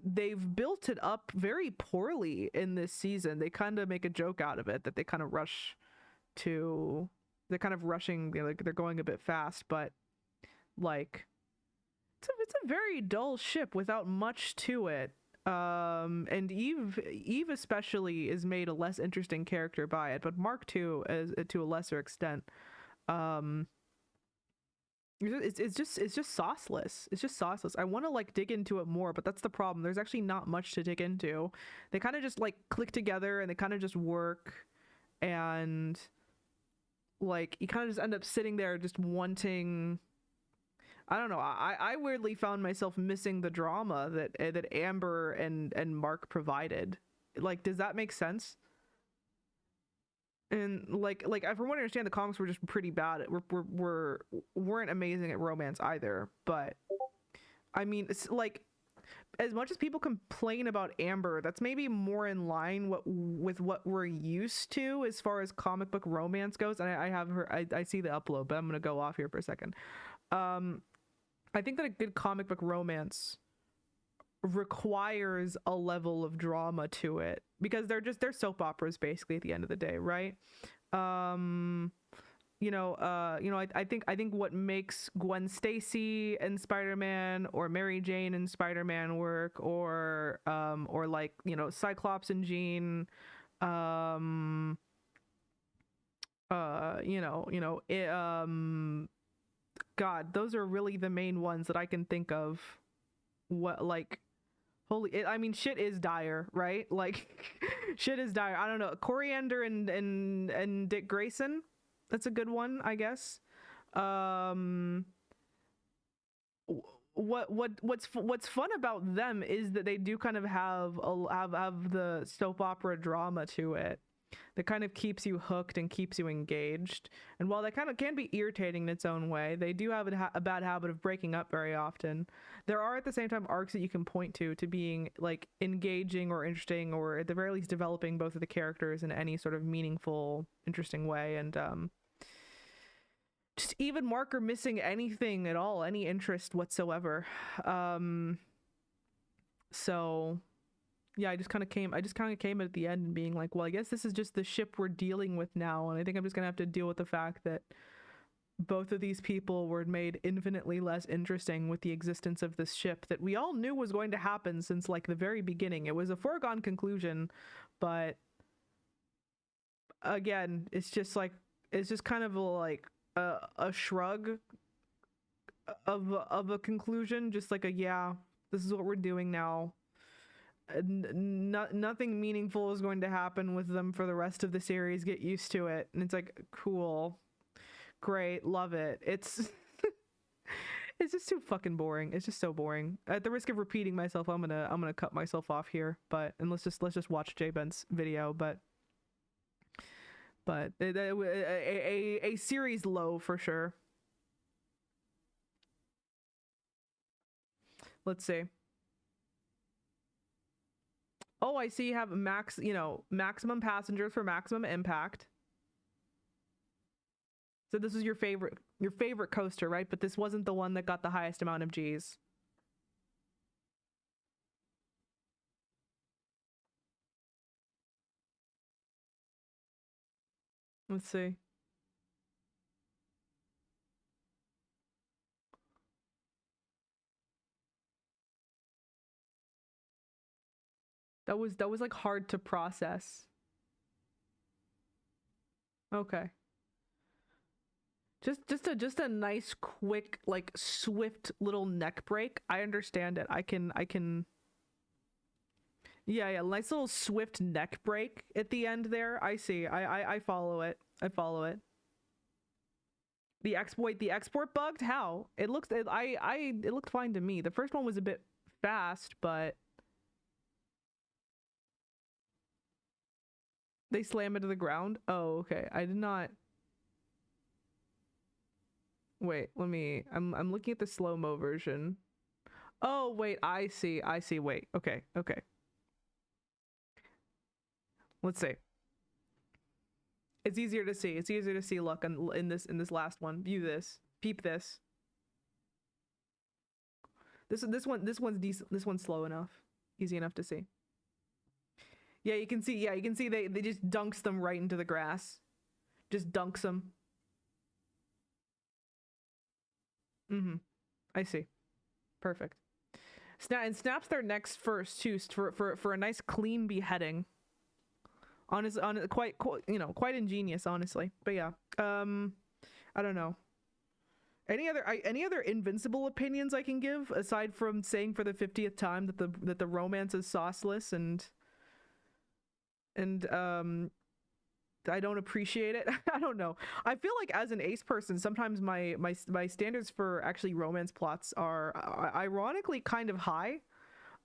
A: They've built it up very poorly in this season. They kind of make a joke out of it that they're kind of rushing, like they're going a bit fast, but like it's a very dull ship without much to it. And Eve especially is made a less interesting character by it, but Mark too, as to a lesser extent. It's just sauceless. It's just sauceless. I want to like dig into it more, but that's the problem. There's actually not much to dig into. They kind of just like click together and they kind of just work, and like you kind of just end up sitting there just wanting, I don't know. I weirdly found myself missing the drama that Amber and Mark provided. Like, does that make sense? And like from what I understand, the comics were just pretty bad. Weren't amazing at romance either. But I mean, it's like, as much as people complain about Amber, that's maybe more in line with what we're used to as far as comic book romance goes. And I have her. I see the upload, but I'm gonna go off here for a second. I think that a good comic book romance requires a level of drama to it, because they're soap operas basically at the end of the day, right? I think what makes Gwen Stacy and Spider-Man, or Mary Jane and Spider-Man work, or like, Cyclops and Jean, God, those are really the main ones that I can think of. What, like, I mean, shit is dire, right? Like, shit is dire. I don't know. Coriander and Dick Grayson. That's a good one, I guess. what's fun about them is that they do kind of have the soap opera drama to it that kind of keeps you hooked and keeps you engaged. And while that kind of can be irritating in its own way, they do have a bad habit of breaking up very often. There are at the same time arcs that you can point to being like engaging or interesting, or at the very least developing both of the characters in any sort of meaningful, interesting way. And just even Marker missing anything at all, any interest whatsoever. So yeah, I just kind of came at the end and being like, well, I guess this is just the ship we're dealing with now, and I think I'm just gonna have to deal with the fact that both of these people were made infinitely less interesting with the existence of this ship that we all knew was going to happen since like the very beginning. It was a foregone conclusion, but again, it's just kind of like a shrug of a conclusion, just like a yeah, this is what we're doing now. Nothing meaningful is going to happen with them for the rest of the series. Get used to it. And it's like, cool, great, love it. It's it's just too fucking boring. It's just so boring. At the risk of repeating myself, I'm gonna cut myself off here. But and let's just watch J Ben's video. But a series low for sure. Let's see. Oh, I see you have maximum passengers for Maximum Impact. So this is your favorite coaster, right? But this wasn't the one that got the highest amount of G's. Let's see. That was like hard to process. Okay. Just a nice quick like swift little neck break. I understand it. I can yeah, nice little swift neck break at the end there. I see. I follow it. I follow it. The export bugged? How? It looked it looked fine to me. The first one was a bit fast, but they slam into the ground? Oh, okay. I did not. Wait, I'm looking at the slow-mo version. Oh, wait, I see. Wait. Okay. Let's see. It's easier to see. Look in this last one. View this. Peep this. This one's decent. This one's slow enough. Easy enough to see. Yeah, you can see they just dunks them right into the grass. Just dunks them. I see. Perfect. And snaps their necks first too for a nice clean beheading. Quite ingenious, honestly. But yeah, I don't know. Any other Invincible opinions I can give aside from saying for the 50th time that the romance is sauceless and I don't appreciate it. I don't know. I feel like as an Ace person, sometimes my standards for actually romance plots are ironically kind of high.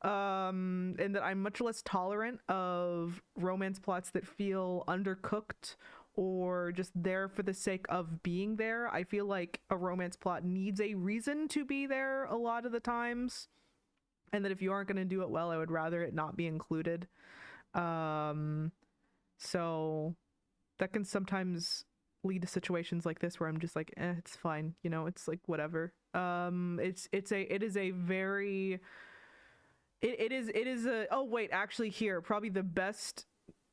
A: And that I'm much less tolerant of romance plots that feel undercooked or just there for the sake of being there. I feel like a romance plot needs a reason to be there a lot of the times, and that if you aren't going to do it well, I would rather it not be included. So that can sometimes lead to situations like this where I'm just like, it's fine, it's like whatever. It is a oh wait, actually here, probably the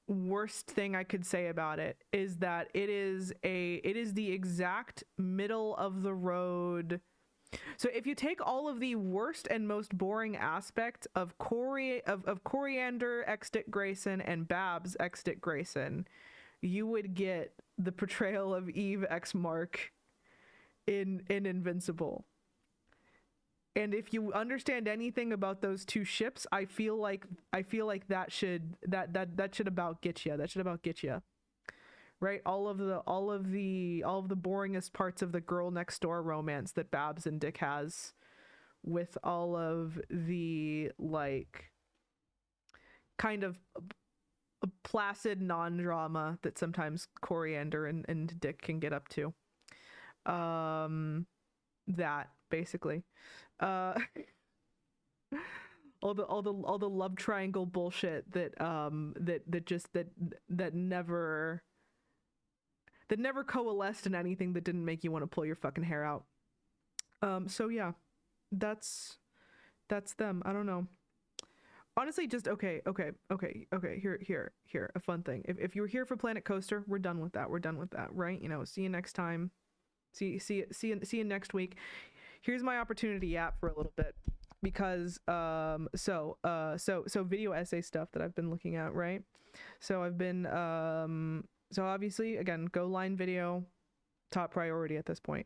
A: worst thing I could say about it is that it is the exact middle of the road. So if you take all of the worst and most boring aspect of Coriander X Dick Grayson and Babs X Dick Grayson, you would get the portrayal of Eve X Mark in Invincible. And if you understand anything about those two ships, I feel like that should about get you. That should about get you. Right? All of the boringest parts of the girl next door romance that Babs and Dick has with all of the like kind of a placid non-drama that sometimes Coriander and Dick can get up to. That basically. Uh all the love triangle bullshit that never coalesced in anything that didn't make you want to pull your fucking hair out. So yeah, that's them. I don't know. Honestly, just okay. Here, a fun thing. If you were here for Planet Coaster, we're done with that. Right? You know, see you next time. See you next week. Here's my opportunity app for a little bit, because so video essay stuff that I've been looking at, right? So I've been so obviously, again, Go Line Video, top priority at this point.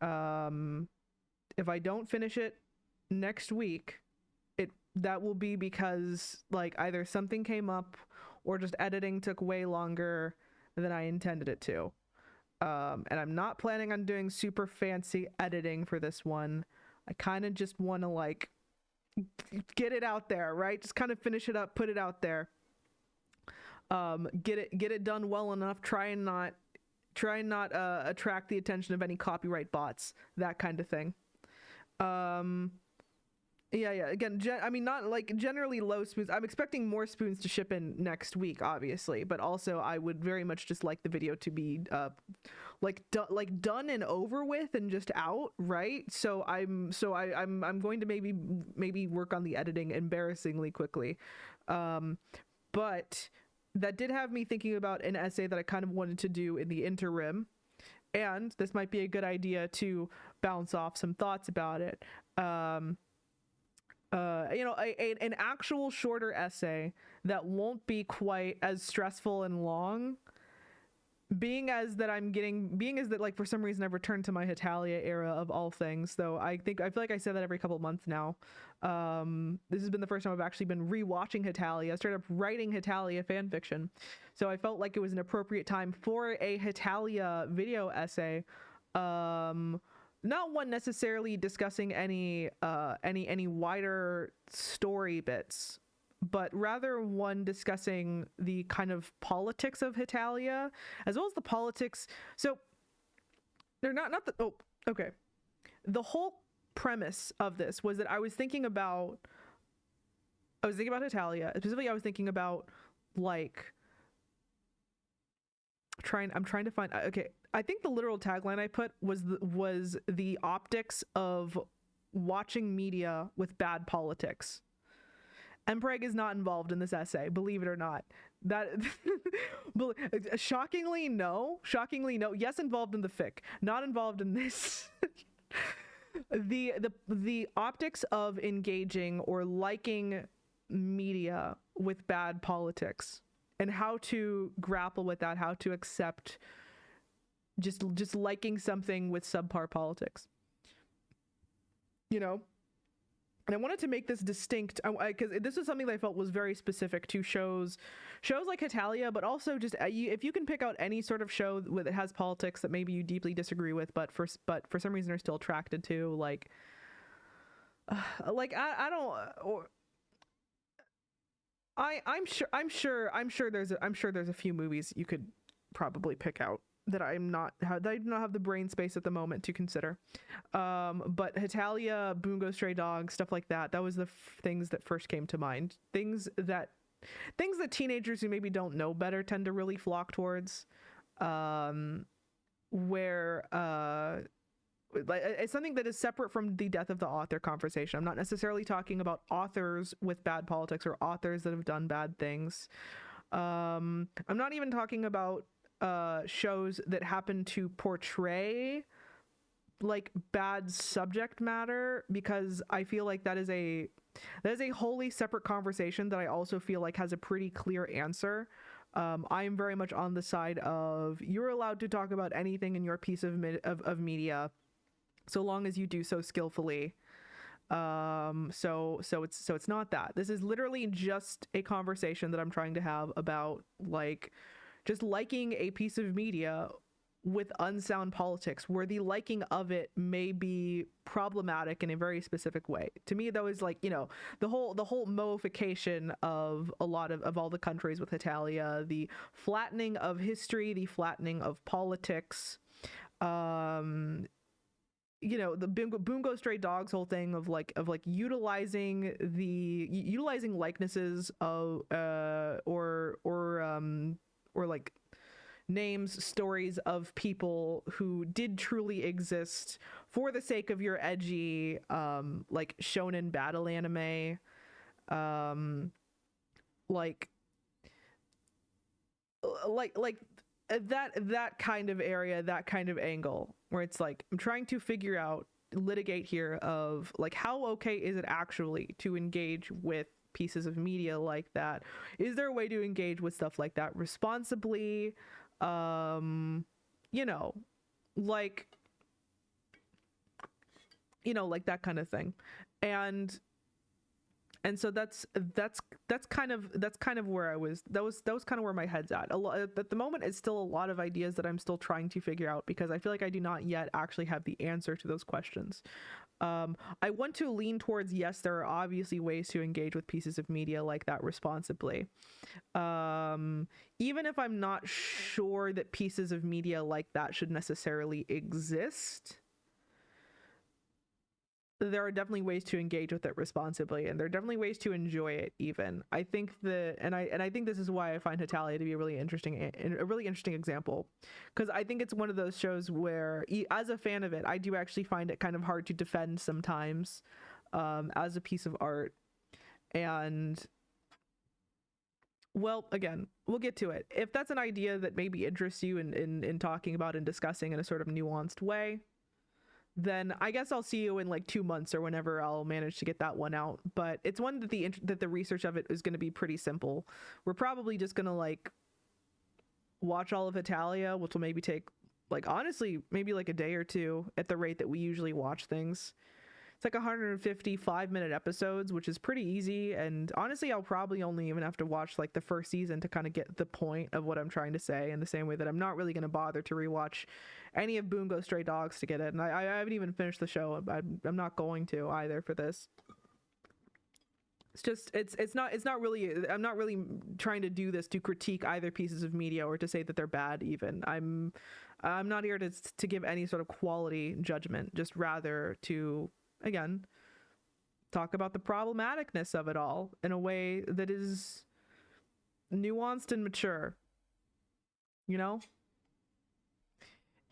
A: If I don't finish it next week, that will be because like either something came up or just editing took way longer than I intended it to. And I'm not planning on doing super fancy editing for this one. I kind of just want to like get it out there, right? Just kind of finish it up, put it out there. Get it done well enough. Try and not attract the attention of any copyright bots, that kind of thing. Yeah. Again, I mean, not like generally low spoons. I'm expecting more spoons to ship in next week, obviously, but also I would very much just like the video to be done and over with and just out, right? So I'm going to maybe work on the editing embarrassingly quickly, but that did have me thinking about an essay that I kind of wanted to do in the interim, and this might be a good idea to bounce off some thoughts about it. You know, an actual shorter essay that won't be quite as stressful and long, being as that like for some reason I've returned to my Hetalia era of all things, though I feel like I say that every couple of months now. This has been the first time I've actually been rewatching Hetalia. I started up writing Hetalia fanfiction, so I felt like it was an appropriate time for a Hetalia video essay. Not one necessarily discussing any wider story bits, but rather one discussing the kind of politics of Hetalia, as well as the politics. So they're not the oh, okay. The whole premise of this was that I was thinking about Hetalia. Specifically, I was thinking about like I'm trying to find, okay, I think the literal tagline I put was the optics of watching media with bad politics. Mpreg is not involved in this essay, believe it or not. That shockingly no. Yes, involved in the fic, not involved in this. the optics of engaging or liking media with bad politics, and how to grapple with that, how to accept just liking something with subpar politics, you know. And I wanted to make this distinct because this is something that I felt was very specific to shows like Hetalia, but also just if you can pick out any sort of show that has politics that maybe you deeply disagree with, but for some reason are still attracted to, like I don't, or I'm sure there's a few movies you could probably pick out that I do not have the brain space at the moment to consider. But Hetalia, Bungo Stray Dogs, stuff like that was the things that first came to mind. Things that teenagers who maybe don't know better tend to really flock towards. Where it's something that is separate from the death of the author conversation. I'm not necessarily talking about authors with bad politics or authors that have done bad things. I'm not even talking about shows that happen to portray like bad subject matter, because I feel like that is a wholly separate conversation that I also feel like has a pretty clear answer. I am very much on the side of you're allowed to talk about anything in your piece of media, so long as you do so skillfully. So it's not that. This is literally just a conversation that I'm trying to have about like just liking a piece of media with unsound politics, where the liking of it may be problematic in a very specific way. To me, that was like, you know, the whole moification of a lot of all the countries with Italia, the flattening of history, the flattening of politics, you know, the Bungo Stray Dogs whole thing of utilizing likenesses of or like names, stories of people who did truly exist for the sake of your edgy like shonen battle anime, like that kind of area, that kind of angle, where it's like I'm trying to figure out, litigate here of like, how okay is it actually to engage with pieces of media like that? Is there a way to engage with stuff like that responsibly? You know, like that kind of thing. And so that's kind of where I was. That was kind of where my head's at. At the moment, it's still a lot of ideas that I'm still trying to figure out, because I feel like I do not yet actually have the answer to those questions. I want to lean towards, yes, there are obviously ways to engage with pieces of media like that responsibly. Even if I'm not sure that pieces of media like that should necessarily exist, there are definitely ways to engage with it responsibly, and there are definitely ways to enjoy it even. I think I think this is why I find Hetalia to be a really interesting example, because I think it's one of those shows where, as a fan of it, I do actually find it kind of hard to defend sometimes as a piece of art. And well, again, we'll get to it. If that's an idea that maybe interests you in talking about and discussing in a sort of nuanced way, then I guess I'll see you in like 2 months or whenever I'll manage to get that one out. But it's one that the research of it is going to be pretty simple. We're probably just going to like watch all of Hetalia, which will maybe take, like, honestly, maybe like a day or two at the rate that we usually watch things. It's like 150 5-minute episodes, which is pretty easy. And honestly, I'll probably only even have to watch like the first season to kind of get the point of what I'm trying to say, in the same way that I'm not really going to bother to rewatch any of Bungo Stray Dogs to get it. And I haven't even finished the show. I'm not going to either for this. It's just, it's not really, I'm not really trying to do this to critique either pieces of media or to say that they're bad even. I'm not here to give any sort of quality judgment, just rather to, again, talk about the problematicness of it all in a way that is nuanced and mature, you know?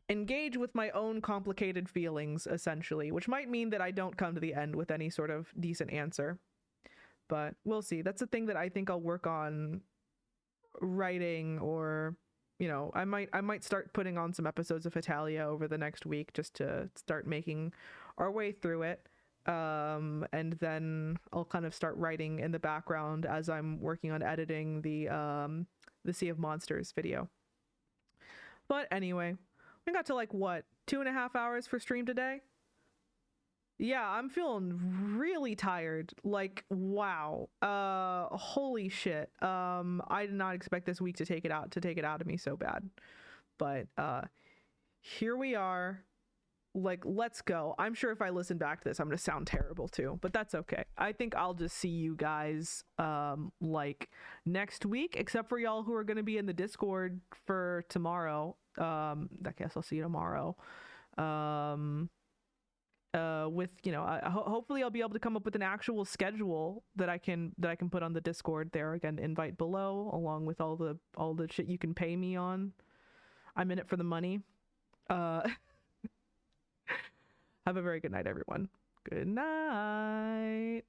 A: Engage with my own complicated feelings, essentially, which might mean that I don't come to the end with any sort of decent answer. But we'll see. That's a thing that I think I'll work on writing, or, you know, I might start putting on some episodes of Hetalia over the next week just to start making our way through it. And then I'll kind of start writing in the background as I'm working on editing the Sea of Monsters video. But anyway, we got to like, what, 2.5 hours for stream today? Yeah, I'm feeling really tired. Like, wow. Holy shit. I did not expect this week to take it out of me so bad. But here we are. Like, let's go. I'm sure if I listen back to this, I'm gonna sound terrible too, but that's okay. I think I'll just see you guys like next week, except for y'all who are gonna be in the Discord for tomorrow. I guess I'll see you tomorrow. With, you know, hopefully I'll be able to come up with an actual schedule that I can put on the Discord there. Again, invite below, along with all the shit you can pay me on. I'm in it for the money. Have a very good night, everyone. Good night.